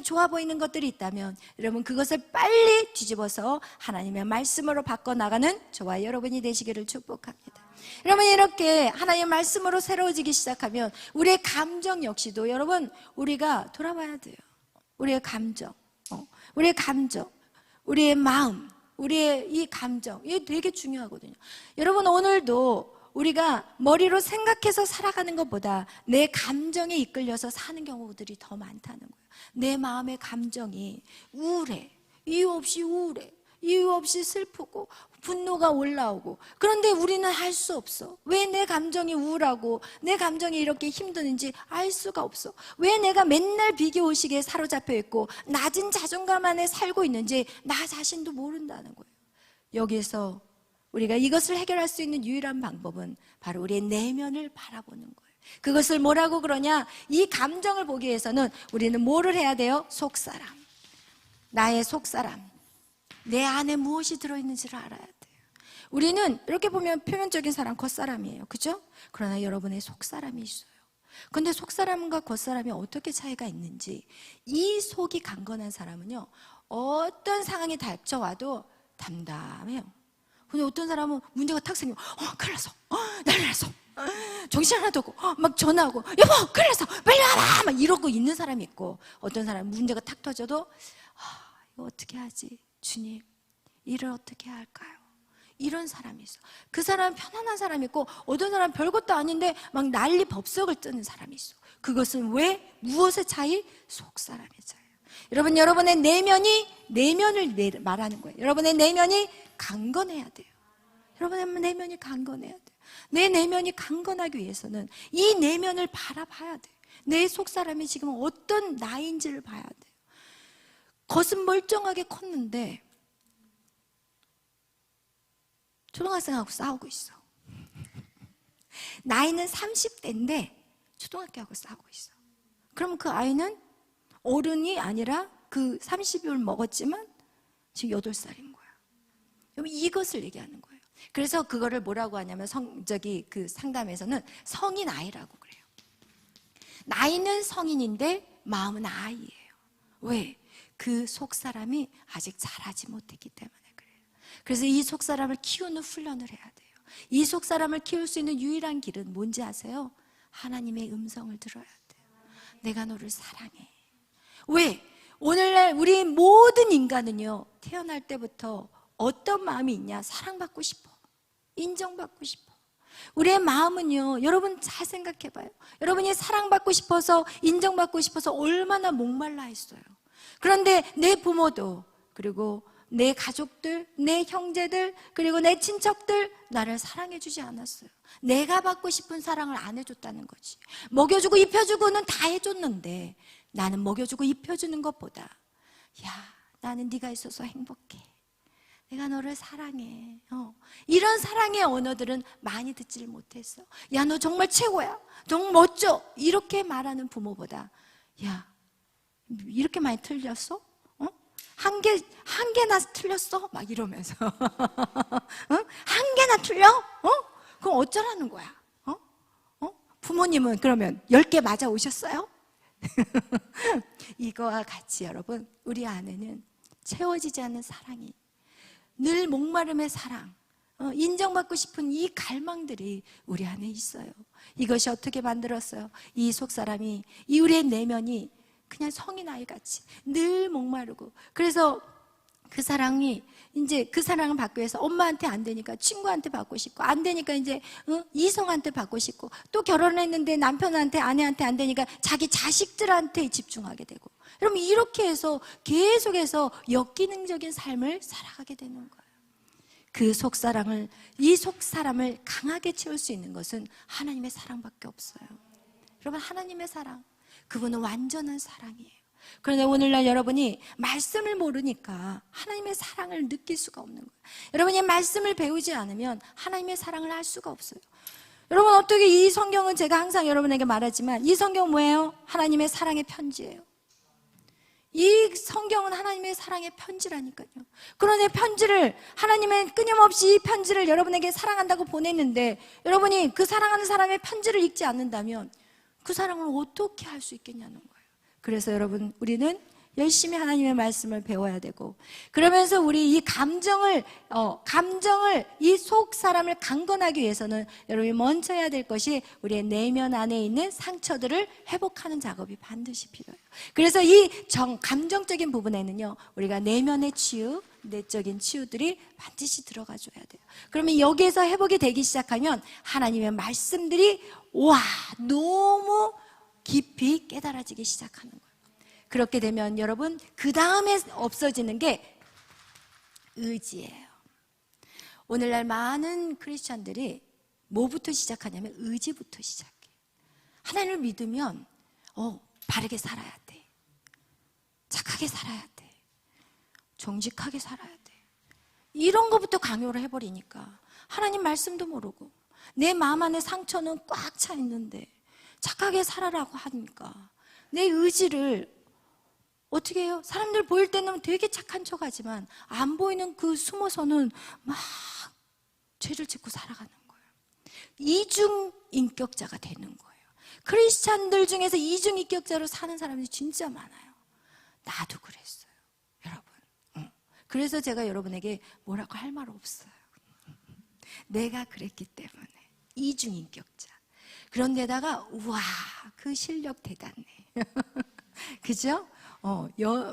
좋아 보이는 것들이 있다면 여러분 그것을 빨리 뒤집어서 하나님의 말씀으로 바꿔나가는 저와 여러분이 되시기를 축복합니다. 여러분, 이렇게 하나님의 말씀으로 새로워지기 시작하면 우리의 감정 역시도 여러분 우리가 돌아봐야 돼요. 우리의 감정, 우리의 마음, 우리의 이 감정, 이게 되게 중요하거든요. 여러분, 오늘도 우리가 머리로 생각해서 살아가는 것보다 내 감정에 이끌려서 사는 경우들이 더 많다는 거예요. 내 마음의 감정이 우울해, 이유 없이 슬프고 분노가 올라오고, 그런데 우리는 알 수 없어. 왜 내 감정이 우울하고 내 감정이 이렇게 힘드는지 알 수가 없어. 왜 내가 맨날 비교의식에 사로잡혀 있고 낮은 자존감 안에 살고 있는지 나 자신도 모른다는 거예요. 여기서 우리가 이것을 해결할 수 있는 유일한 방법은 바로 우리의 내면을 바라보는 거예요. 그것을 뭐라고 그러냐? 이 감정을 보기 위해서는 우리는 뭐를 해야 돼요? 속사람, 나의 속사람, 내 안에 무엇이 들어있는지를 알아야 돼요. 우리는 이렇게 보면 표면적인 사람, 겉사람이에요, 그죠? 그러나 여러분의 속사람이 있어요. 근데 속사람과 겉사람이 어떻게 차이가 있는지, 이 속이 강건한 사람은요 어떤 상황이 닥쳐와도 담담해요. 근데 어떤 사람은 문제가 탁 생기면 큰일 났어, 난리 났어, 정신 하나도 없고 막 전화하고 여보 큰일 났어 빨리 와라 막 이러고 있는 사람이 있고, 어떤 사람은 문제가 탁 터져도 이거 어떻게 하지? 주님, 일을 어떻게 할까요? 이런 사람이 있어. 그 사람은 편안한 사람이 있고, 어떤 사람은 별것도 아닌데 막 난리 법석을 뜨는 사람이 있어. 그것은 왜? 무엇의 차이? 속사람의 차이. 여러분, 여러분의 내면을 말하는 거예요. 여러분의 내면이 강건해야 돼요. 여러분의 내면이 강건해야 돼요. 내 내면이 강건하기 위해서는 이 내면을 바라봐야 돼요. 내 속사람이 지금 어떤 나인지를 봐야 돼요. 겉은 멀쩡하게 컸는데 초등학생하고 싸우고 있어. 나이는 30대인데 초등학교하고 싸우고 있어. 그럼 그 아이는 어른이 아니라 그 30을 먹었지만 지금 8살인 거야. 그럼 이것을 얘기하는 거예요. 그래서 그거를 뭐라고 하냐면 그 상담에서는 성인 아이라고 그래요. 나이는 성인인데 마음은 아이예요. 왜? 그 속사람이 아직 자라지 못했기 때문에 그래요. 그래서 이 속사람을 키우는 훈련을 해야 돼요. 이 속사람을 키울 수 있는 유일한 길은 뭔지 아세요? 하나님의 음성을 들어야 돼요. 내가 너를 사랑해. 왜? 오늘날 우리 모든 인간은요, 태어날 때부터 어떤 마음이 있냐? 사랑받고 싶어, 인정받고 싶어. 우리의 마음은요, 여러분 잘 생각해 봐요. 여러분이 사랑받고 싶어서, 인정받고 싶어서 얼마나 목말라 했어요. 그런데 내 부모도, 그리고 내 가족들, 내 형제들, 그리고 내 친척들 나를 사랑해 주지 않았어요. 내가 받고 싶은 사랑을 안 해줬다는 거지. 먹여주고 입혀주고는 다 해줬는데 나는 먹여주고 입혀주는 것보다, 야, 나는 네가 있어서 행복해, 내가 너를 사랑해, 이런 사랑의 언어들은 많이 듣지를 못했어. 야, 너 정말 최고야, 너무 멋져, 이렇게 말하는 부모보다, 야, 이렇게 많이 틀렸어? 한 개나 틀렸어? 막 이러면서 한 개나 틀려? 그럼 어쩌라는 거야? 부모님은 그러면 10개 맞아 오셨어요? 이거와 같이 여러분, 우리 안에는 채워지지 않는 사랑이, 늘 목마름의 사랑, 인정받고 싶은 이 갈망들이 우리 안에 있어요. 이것이 어떻게 만들었어요? 이 속사람이, 이 우리의 내면이 그냥 성인 아이같이 늘 목마르고, 그래서 그 사랑이 이제 그 사랑을 받기 위해서 엄마한테 안 되니까 친구한테 받고 싶고, 안 되니까 이제 이성한테 받고 싶고, 또 결혼했는데 남편한테, 아내한테 안 되니까 자기 자식들한테 집중하게 되고, 여러분 이렇게 해서 계속해서 역기능적인 삶을 살아가게 되는 거예요. 그 속사랑을, 이 속사람을 강하게 채울 수 있는 것은 하나님의 사랑밖에 없어요. 여러분, 하나님의 사랑, 그분은 완전한 사랑이에요. 그런데 오늘날 여러분이 말씀을 모르니까 하나님의 사랑을 느낄 수가 없는 거예요. 여러분이 말씀을 배우지 않으면 하나님의 사랑을 알 수가 없어요. 여러분, 어떻게, 이 성경은 제가 항상 여러분에게 말하지만 이 성경 뭐예요? 하나님의 사랑의 편지예요. 이 성경은 하나님의 사랑의 편지라니까요. 그런데 편지를, 하나님은 끊임없이 이 편지를 여러분에게 사랑한다고 보냈는데, 여러분이 그 사랑하는 사람의 편지를 읽지 않는다면 그 사랑을 어떻게 할 수 있겠냐는 거예요. 그래서 여러분, 우리는 열심히 하나님의 말씀을 배워야 되고, 그러면서 우리 이 감정을 이 속 사람을 강건하기 위해서는 여러분이 먼저 해야 될 것이 우리의 내면 안에 있는 상처들을 회복하는 작업이 반드시 필요해요. 그래서 이 감정적인 부분에는요, 우리가 내면의 치유, 내적인 치유들이 반드시 들어가 줘야 돼요. 그러면 여기에서 회복이 되기 시작하면 하나님의 말씀들이 너무 깊이 깨달아지기 시작하는 거예요. 그렇게 되면 여러분, 그 다음에 없어지는 게 의지예요. 오늘날 많은 크리스찬들이 뭐부터 시작하냐면 의지부터 시작해. 하나님을 믿으면 바르게 살아야 돼, 착하게 살아야 돼, 정직하게 살아야 돼, 이런 것부터 강요를 해버리니까 하나님 말씀도 모르고 내 마음 안에 상처는 꽉 차 있는데 착하게 살아라고 하니까 내 의지를 어떻게 해요? 사람들 보일 때는 되게 착한 척 하지만 안 보이는 그 숨어서는 막 죄를 짓고 살아가는 거예요. 이중인격자가 되는 거예요. 크리스찬들 중에서 이중인격자로 사는 사람이 진짜 많아요. 나도 그랬어요, 여러분. 그래서 제가 여러분에게 뭐라고 할 말 없어요. 내가 그랬기 때문에. 이중인격자. 그런데다가 우와, 그 실력 대단해. 그죠?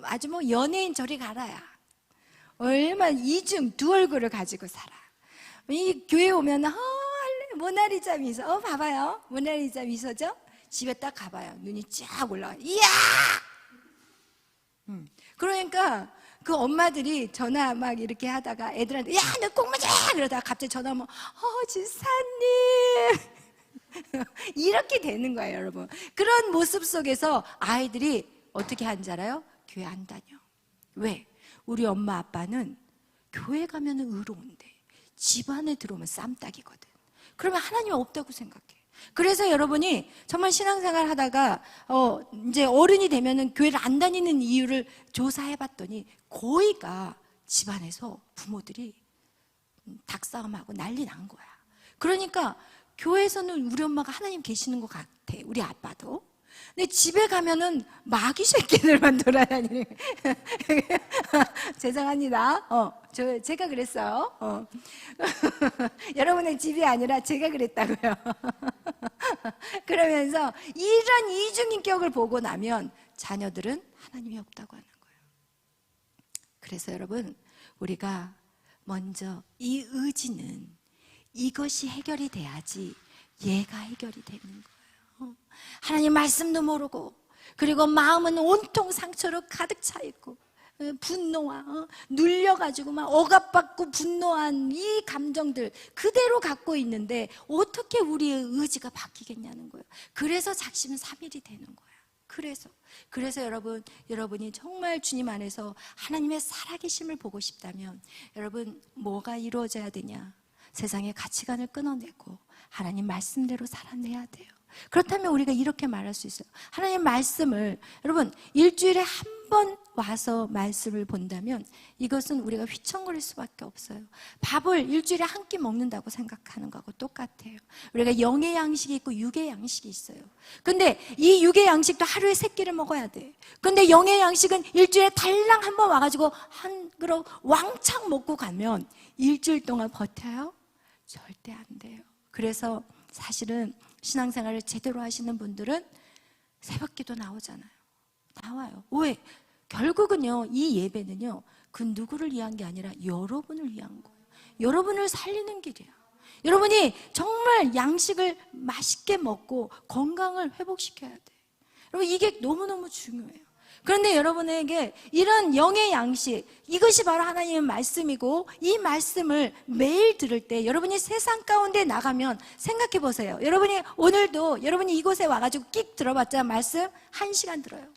아주 뭐 연예인 저리 가라야. 얼마나 두 얼굴을 가지고 살아. 이 교회 오면 모나리자 미소. 봐봐요, 모나리자 미소죠? 집에 딱 가봐요. 눈이 쫙 올라와요. 이야! 그러니까 그 엄마들이 전화 막 이렇게 하다가 애들한테, 야, 너 공부 좀 해! 그러다가 갑자기 전화 오면, 지사님. 이렇게 되는 거예요, 여러분. 그런 모습 속에서 아이들이 어떻게 하는지 알아요? 교회 안 다녀. 왜? 우리 엄마 아빠는 교회 가면 의로운데 집 안에 들어오면 쌈딱이거든. 그러면 하나님 없다고 생각해. 그래서 여러분이 정말 신앙생활 하다가 이제 어른이 되면은 교회를 안 다니는 이유를 조사해 봤더니 거의가 집안에서 부모들이 닭싸움하고 난리 난 거야. 그러니까 교회에서는 우리 엄마가 하나님 계시는 것 같아, 우리 아빠도. 근데 집에 가면은 마귀 새끼들만 돌아다니는. 죄송합니다. 제가 그랬어요. 여러분의 집이 아니라 제가 그랬다고요. 그러면서 이런 이중인격을 보고 나면 자녀들은 하나님이 없다고 하는 거예요. 그래서 여러분, 우리가 먼저 이 의지는 이것이 해결이 돼야지 얘가 해결이 되는 거예요. 하나님 말씀도 모르고, 그리고 마음은 온통 상처로 가득 차 있고, 분노와 눌려가지고 막 억압받고 분노한 이 감정들 그대로 갖고 있는데 어떻게 우리의 의지가 바뀌겠냐는 거예요. 그래서 작심삼일이 되는 거예요. 그래서 여러분이 정말 주님 안에서 하나님의 살아계심을 보고 싶다면, 여러분 뭐가 이루어져야 되냐? 세상의 가치관을 끊어내고 하나님 말씀대로 살아내야 돼요. 그렇다면 우리가 이렇게 말할 수 있어요. 하나님 말씀을, 여러분 일주일에 한 번 와서 말씀을 본다면 이것은 우리가 휘청거릴 수밖에 없어요. 밥을 일주일에 한 끼 먹는다고 생각하는 거하고 똑같아요. 우리가 영의 양식이 있고 육의 양식이 있어요. 근데 이 육의 양식도 하루에 3끼를 먹어야 돼. 근데 영의 양식은 일주일에 달랑 한 번 와가지고 한 그릇 왕창 먹고 가면 일주일 동안 버텨요? 절대 안 돼요. 그래서 사실은 신앙생활을 제대로 하시는 분들은 새벽기도 나오잖아요. 나와요. 왜? 결국은요, 이 예배는요, 그 누구를 위한 게 아니라 여러분을 위한 거예요. 여러분을 살리는 길이야. 여러분이 정말 양식을 맛있게 먹고 건강을 회복시켜야 돼. 여러분, 이게 너무너무 중요해요. 그런데 여러분에게 이런 영의 양식, 이것이 바로 하나님의 말씀이고, 이 말씀을 매일 들을 때 여러분이 세상 가운데 나가면 생각해 보세요. 여러분이 오늘도 여러분이 이곳에 와가지고 끽 들어봤자 말씀 1시간 들어요.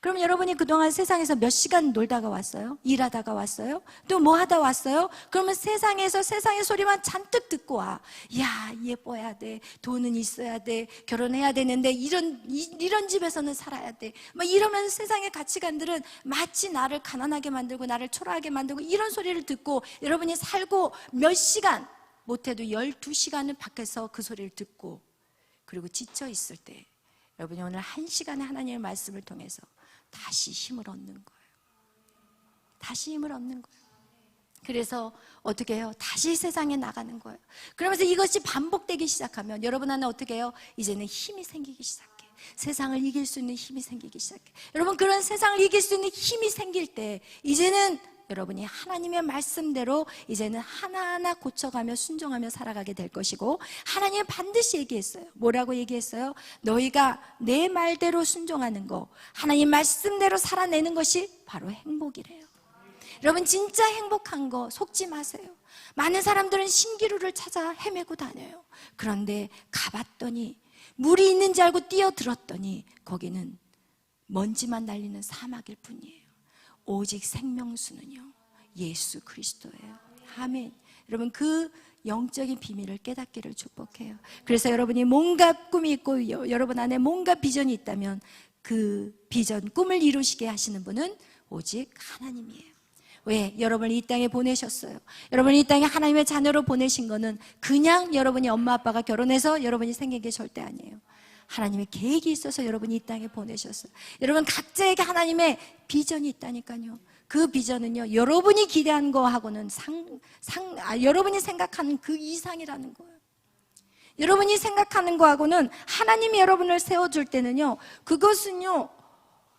그럼 여러분이 그동안 세상에서 몇 시간 놀다가 왔어요? 일하다가 왔어요? 또 뭐 하다 왔어요? 그러면 세상에서 세상의 소리만 잔뜩 듣고 와. 야, 예뻐야 돼. 돈은 있어야 돼. 결혼해야 되는데 이런 집에서는 살아야 돼. 막 이러면 세상의 가치관들은 마치 나를 가난하게 만들고 나를 초라하게 만들고 이런 소리를 듣고, 여러분이 살고 몇 시간, 못해도 12시간을 밖에서 그 소리를 듣고, 그리고 지쳐 있을 때 여러분이 오늘 1시간의 하나님의 말씀을 통해서 다시 힘을 얻는 거예요. 다시 힘을 얻는 거예요. 그래서 어떻게 해요? 다시 세상에 나가는 거예요. 그러면서 이것이 반복되기 시작하면 여러분 안에 어떻게 해요? 이제는 힘이 생기기 시작해. 세상을 이길 수 있는 힘이 생기기 시작해. 여러분, 그런 세상을 이길 수 있는 힘이 생길 때 이제는 여러분이 하나님의 말씀대로 이제는 하나하나 고쳐가며 순종하며 살아가게 될 것이고, 하나님은 반드시 얘기했어요. 뭐라고 얘기했어요? 너희가 내 말대로 순종하는 거, 하나님 말씀대로 살아내는 것이 바로 행복이래요. 여러분, 진짜 행복한 거 속지 마세요. 많은 사람들은 신기루를 찾아 헤매고 다녀요. 그런데 가봤더니 물이 있는지 알고 뛰어들었더니 거기는 먼지만 날리는 사막일 뿐이에요. 오직 생명수는요, 예수 그리스도예요. 아멘. 여러분, 그 영적인 비밀을 깨닫기를 축복해요. 그래서 여러분이 뭔가 꿈이 있고 여러분 안에 뭔가 비전이 있다면 그 비전, 꿈을 이루시게 하시는 분은 오직 하나님이에요. 왜? 여러분을 이 땅에 보내셨어요. 여러분을 이 땅에 하나님의 자녀로 보내신 거는 그냥 여러분이 엄마 아빠가 결혼해서 여러분이 생긴 게 절대 아니에요. 하나님의 계획이 있어서 여러분이 이 땅에 보내셨어요. 여러분 각자에게 하나님의 비전이 있다니까요. 그 비전은요, 여러분이 기대한 거하고는 여러분이 생각하는 그 이상이라는 거예요. 여러분이 생각하는 거하고는 하나님이 여러분을 세워줄 때는요, 그것은요,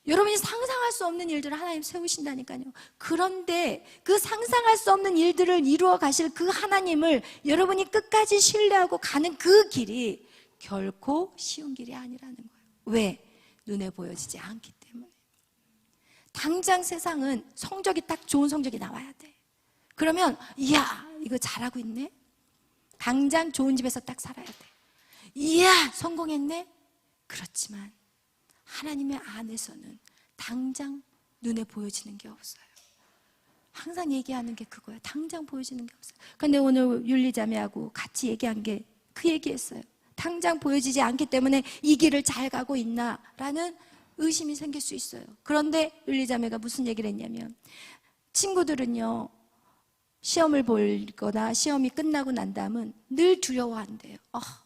여러분이 상상할 수 없는 일들을 하나님 세우신다니까요. 그런데 그 상상할 수 없는 일들을 이루어 가실 그 하나님을 여러분이 끝까지 신뢰하고 가는 그 길이 결코 쉬운 길이 아니라는 거예요. 왜? 눈에 보여지지 않기 때문에. 당장 세상은 성적이 딱 좋은 성적이 나와야 돼. 그러면 이야, 이거 잘하고 있네. 당장 좋은 집에서 딱 살아야 돼. 이야, 성공했네. 그렇지만 하나님의 안에서는 당장 눈에 보여지는 게 없어요. 항상 얘기하는 게 그거예요. 당장 보여지는 게 없어요. 그런데 오늘 윤리자매하고 같이 얘기한 게 그 얘기였어요. 당장 보여지지 않기 때문에 이 길을 잘 가고 있나라는 의심이 생길 수 있어요. 그런데 윤리자매가 무슨 얘기를 했냐면, 친구들은요, 시험을 보거나 시험이 끝나고 난 다음은 늘 두려워한대요.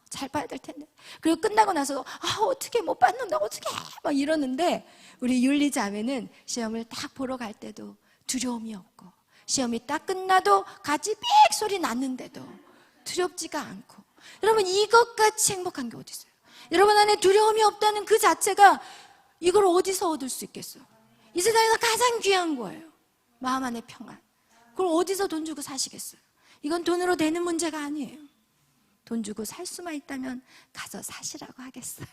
잘 봐야 될 텐데. 그리고 끝나고 나서 어떻게 못 받는다, 어떻게 막 이러는데, 우리 윤리자매는 시험을 딱 보러 갈 때도 두려움이 없고, 시험이 딱 끝나도 같이 삑 소리 났는데도 두렵지가 않고. 여러분, 이것같이 행복한 게 어디 있어요? 여러분 안에 두려움이 없다는 그 자체가 이걸 어디서 얻을 수 있겠어요? 이 세상에서 가장 귀한 거예요. 마음 안에 평안. 그걸 어디서 돈 주고 사시겠어요? 이건 돈으로 되는 문제가 아니에요. 돈 주고 살 수만 있다면 가서 사시라고 하겠어요.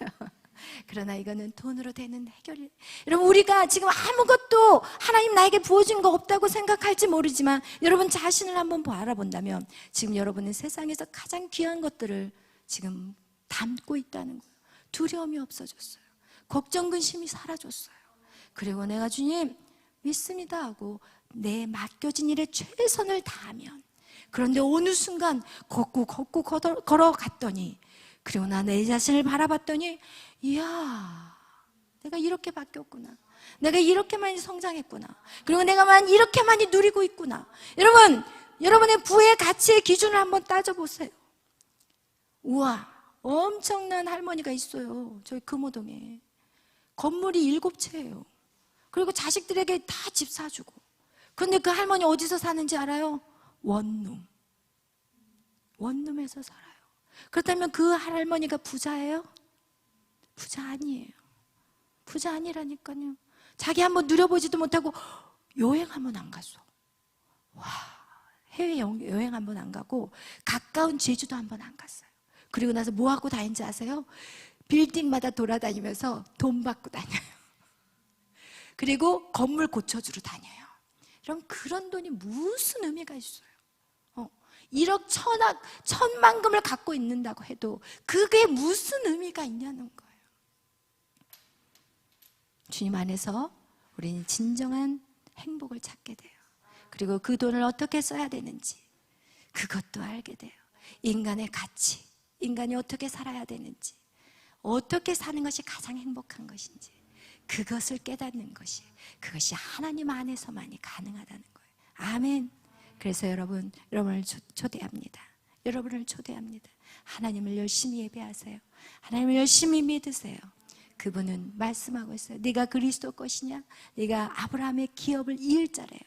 그러나 이거는 돈으로 되는 해결이. 여러분, 우리가 지금 아무것도 하나님 나에게 부어준 거 없다고 생각할지 모르지만 여러분 자신을 한번 알아본다면 지금 여러분은 세상에서 가장 귀한 것들을 지금 담고 있다는 거예요. 두려움이 없어졌어요. 걱정, 근심이 사라졌어요. 그리고 내가 주님 믿습니다 하고 내 맡겨진 일에 최선을 다하면, 그런데 어느 순간 걷고 걸어갔더니, 그리고 나 내 자신을 바라봤더니, 이야, 내가 이렇게 바뀌었구나. 내가 이렇게 많이 성장했구나. 그리고 내가 이렇게 많이 누리고 있구나. 여러분, 여러분의 부의 가치의 기준을 한번 따져보세요. 우와, 엄청난 할머니가 있어요. 저희 금호동에. 건물이 7채예요. 그리고 자식들에게 다 집 사주고. 근데 그 할머니 어디서 사는지 알아요? 원룸에서 살아요. 그렇다면 그 할머니가 부자예요? 부자 아니에요. 부자 아니라니까요. 자기 한번 누려보지도 못하고 여행 한번 안 갔어. 와, 해외 여행 한번 안 가고 가까운 제주도 한번 안 갔어요. 그리고 나서 뭐 하고 다니는지 아세요? 빌딩마다 돌아다니면서 돈 받고 다녀요. 그리고 건물 고쳐주러 다녀요. 그럼 그런 돈이 무슨 의미가 있어요? 1억 1,000억 1,000만금을 갖고 있는다고 해도 그게 무슨 의미가 있냐는 거예요. 주님 안에서 우리는 진정한 행복을 찾게 돼요. 그리고 그 돈을 어떻게 써야 되는지 그것도 알게 돼요. 인간의 가치, 인간이 어떻게 살아야 되는지, 어떻게 사는 것이 가장 행복한 것인지 그것을 깨닫는 것이, 그것이 하나님 안에서만이 가능하다는 거예요. 아멘. 그래서 여러분을 초대합니다. 여러분을 초대합니다. 하나님을 열심히 예배하세요. 하나님을 열심히 믿으세요. 그분은 말씀하고 있어요. 네가 그리스도 것이냐? 네가 아브라함의 기업을 이을 자래요.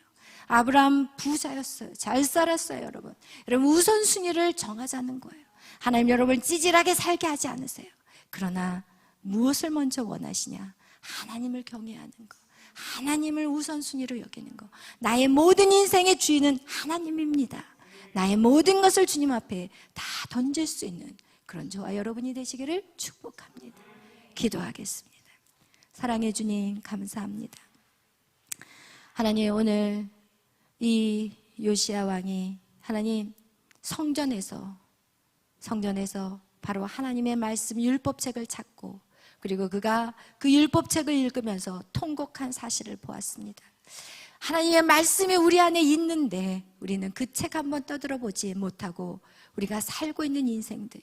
아브라함 부자였어요. 잘 살았어요. 여러분 우선순위를 정하자는 거예요. 하나님 여러분을 찌질하게 살게 하지 않으세요. 그러나 무엇을 먼저 원하시냐? 하나님을 경외하는 거, 하나님을 우선순위로 여기는 거. 나의 모든 인생의 주인은 하나님입니다. 나의 모든 것을 주님 앞에 다 던질 수 있는 그런 저와 여러분이 되시기를 축복합니다. 기도하겠습니다. 사랑해 주님 감사합니다. 하나님, 오늘 이 요시야 왕이 하나님 성전에서 바로 하나님의 말씀 율법책을 찾고, 그리고 그가 그 율법책을 읽으면서 통곡한 사실을 보았습니다. 하나님의 말씀이 우리 안에 있는데 우리는 그 책 한번 떠들어보지 못하고 우리가 살고 있는 인생들,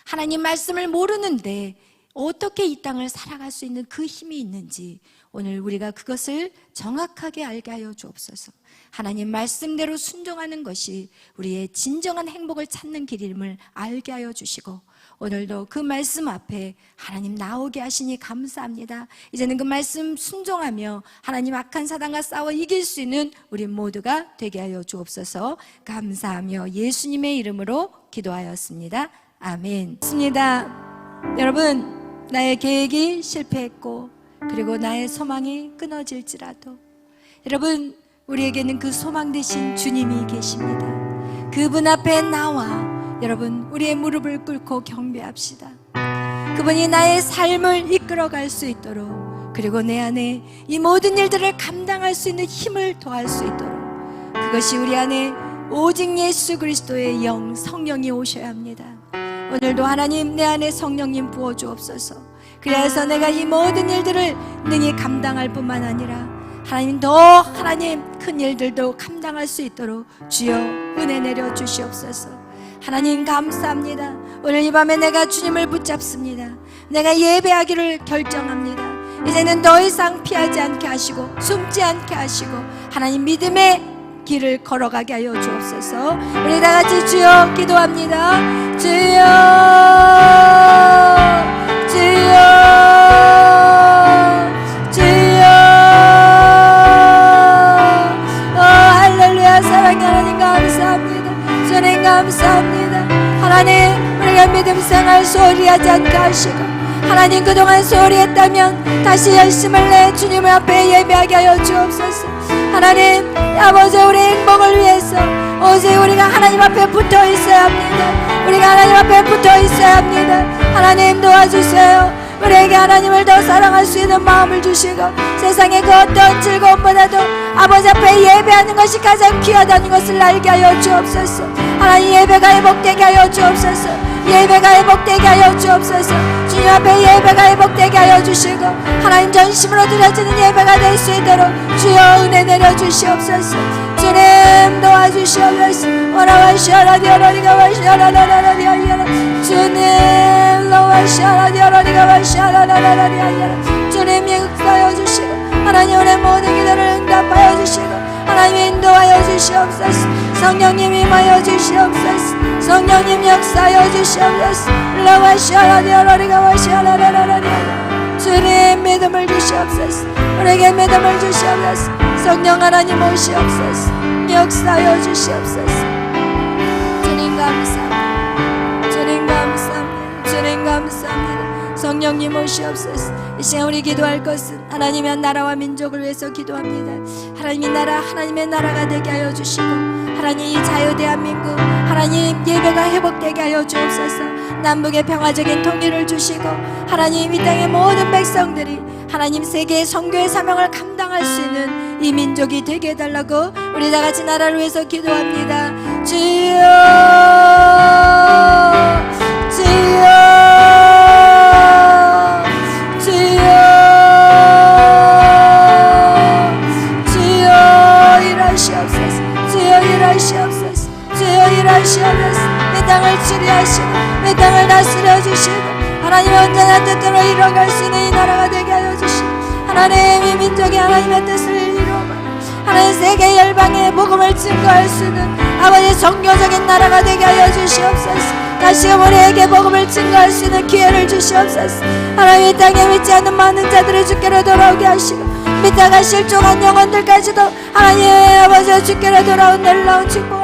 하나님 말씀을 모르는데 어떻게 이 땅을 살아갈 수 있는 그 힘이 있는지 오늘 우리가 그것을 정확하게 알게 하여 주옵소서. 하나님 말씀대로 순종하는 것이 우리의 진정한 행복을 찾는 길임을 알게 하여 주시고, 오늘도 그 말씀 앞에 하나님 나오게 하시니 감사합니다. 이제는 그 말씀 순종하며 하나님 악한 사단과 싸워 이길 수 있는 우리 모두가 되게 하여 주옵소서. 감사하며 예수님의 이름으로 기도하였습니다. 아멘. 맞습니다. 여러분, 나의 계획이 실패했고 그리고 나의 소망이 끊어질지라도 여러분, 우리에게는 그 소망 되신 주님이 계십니다. 그분 앞에 나와 여러분 우리의 무릎을 꿇고 경배합시다. 그분이 나의 삶을 이끌어갈 수 있도록, 그리고 내 안에 이 모든 일들을 감당할 수 있는 힘을 더할 수 있도록, 그것이 우리 안에 오직 예수 그리스도의 영 성령이 오셔야 합니다. 오늘도 하나님 내 안에 성령님 부어주옵소서. 그래서 내가 이 모든 일들을 능히 감당할 뿐만 아니라 하나님 큰 일들도 감당할 수 있도록 주여 은혜 내려 주시옵소서. 하나님 감사합니다. 오늘 이 밤에 내가 주님을 붙잡습니다. 내가 예배하기를 결정합니다. 이제는 더 이상 피하지 않게 하시고 숨지 않게 하시고 하나님 믿음의 길을 걸어가게 하여 주옵소서. 우리 다 같이 주여 기도합니다. 주여 주여 주여. 할렐루야. 사랑하는 하나님 감사합니다. 주님 감사합니다. 하나님 우리가 믿음 생활 소홀히 하지 않게 하시고, 하나님 그동안 소홀히 했다면 다시 열심을 내 주님 앞에 예배하게 하여 주옵소서. 하나님 아버지 우리 행복을 위해서 오직 우리가 하나님 앞에 붙어 있어야 합니다. 우리가 하나님 앞에 붙어 있어야 합니다. 하나님 도와주세요. 우리에게 하나님을 더 사랑할 수 있는 마음을 주시고 세상의 그 어떤 즐거움보다도 아버지 앞에 예배하는 것이 가장 귀하다는 것을 알게 하여 주옵소서. 하나님 예배가 회복되게 하여 주옵소서. 예배가 회복되게 하여 주옵소서. 주님 앞에 예배가 회복되게 하여 주시고 하나님 전심으로 드려지는 예배가 될 수 있도록 주여 은혜 내려 주시옵소서. 주님 도와주시옵소서. 오라와시아라디오라리가 와시아라라라라리아리아라 주님 로와시아라디오라리가 와시아라라라라리아리아라 주님 역사하여 주시고 하나님 우리의 모든 기도를 응답하여 주시고 하나님 인도하여 주시옵소서. 성령님 임하여 주시옵소서. 성령님 역사하여 주시옵소서. 로와시아라디오라리가 와시아라라라라리아라 주님 믿음을 주시옵소서. 우리에게 믿음을 주시옵소서. 성령 하나님 오시옵소서. 역사하여 주시옵소서. 주님 감사합니다. 주님 감사합니다. 주님 감사합니다. 성령님 오시옵소서. 이 시간 우리 기도할 것은 하나님의 나라와 민족을 위해서 기도합니다. 하나님의 나라 하나님의 나라가 되게 하여 주시고 하나님 이 자유 대한민국 하나님 예배가 회복되게 하여 주옵소서. 남북의 평화적인 통일을 주시고 하나님 이 땅의 모든 백성들이 하나님 세계의 선교의 사명을 감당할 수 있는 이 민족이 되게 해달라고 우리 다같이 나라를 위해서 기도합니다. 주여 주여 주여 주여 일하시옵소서. 주여 일하시옵소서. 주여 일하시옵소서. 이 땅을 치리하시고 이 땅을 다스려 주시고 하나님의 온전한 뜻대로 이뤄갈 수 있는 이 나라가 되게 하여 주시고 하나님 이 민족이 하나님의 뜻을 이루어가 하나님 세계 열방에 복음을 증거할 수 있는 아버지 선교적인 나라가 되게 하여 주시옵소서. 다시금 우리에게 복음을 증거할 수 있는 기회를 주시옵소서. 하나님 이 땅에 믿지 않는 많은 자들이 주께로 돌아오게 하시고 믿다가 실종한 영혼들까지도 하나님 아버지 주께로 돌아온 놀라운 축복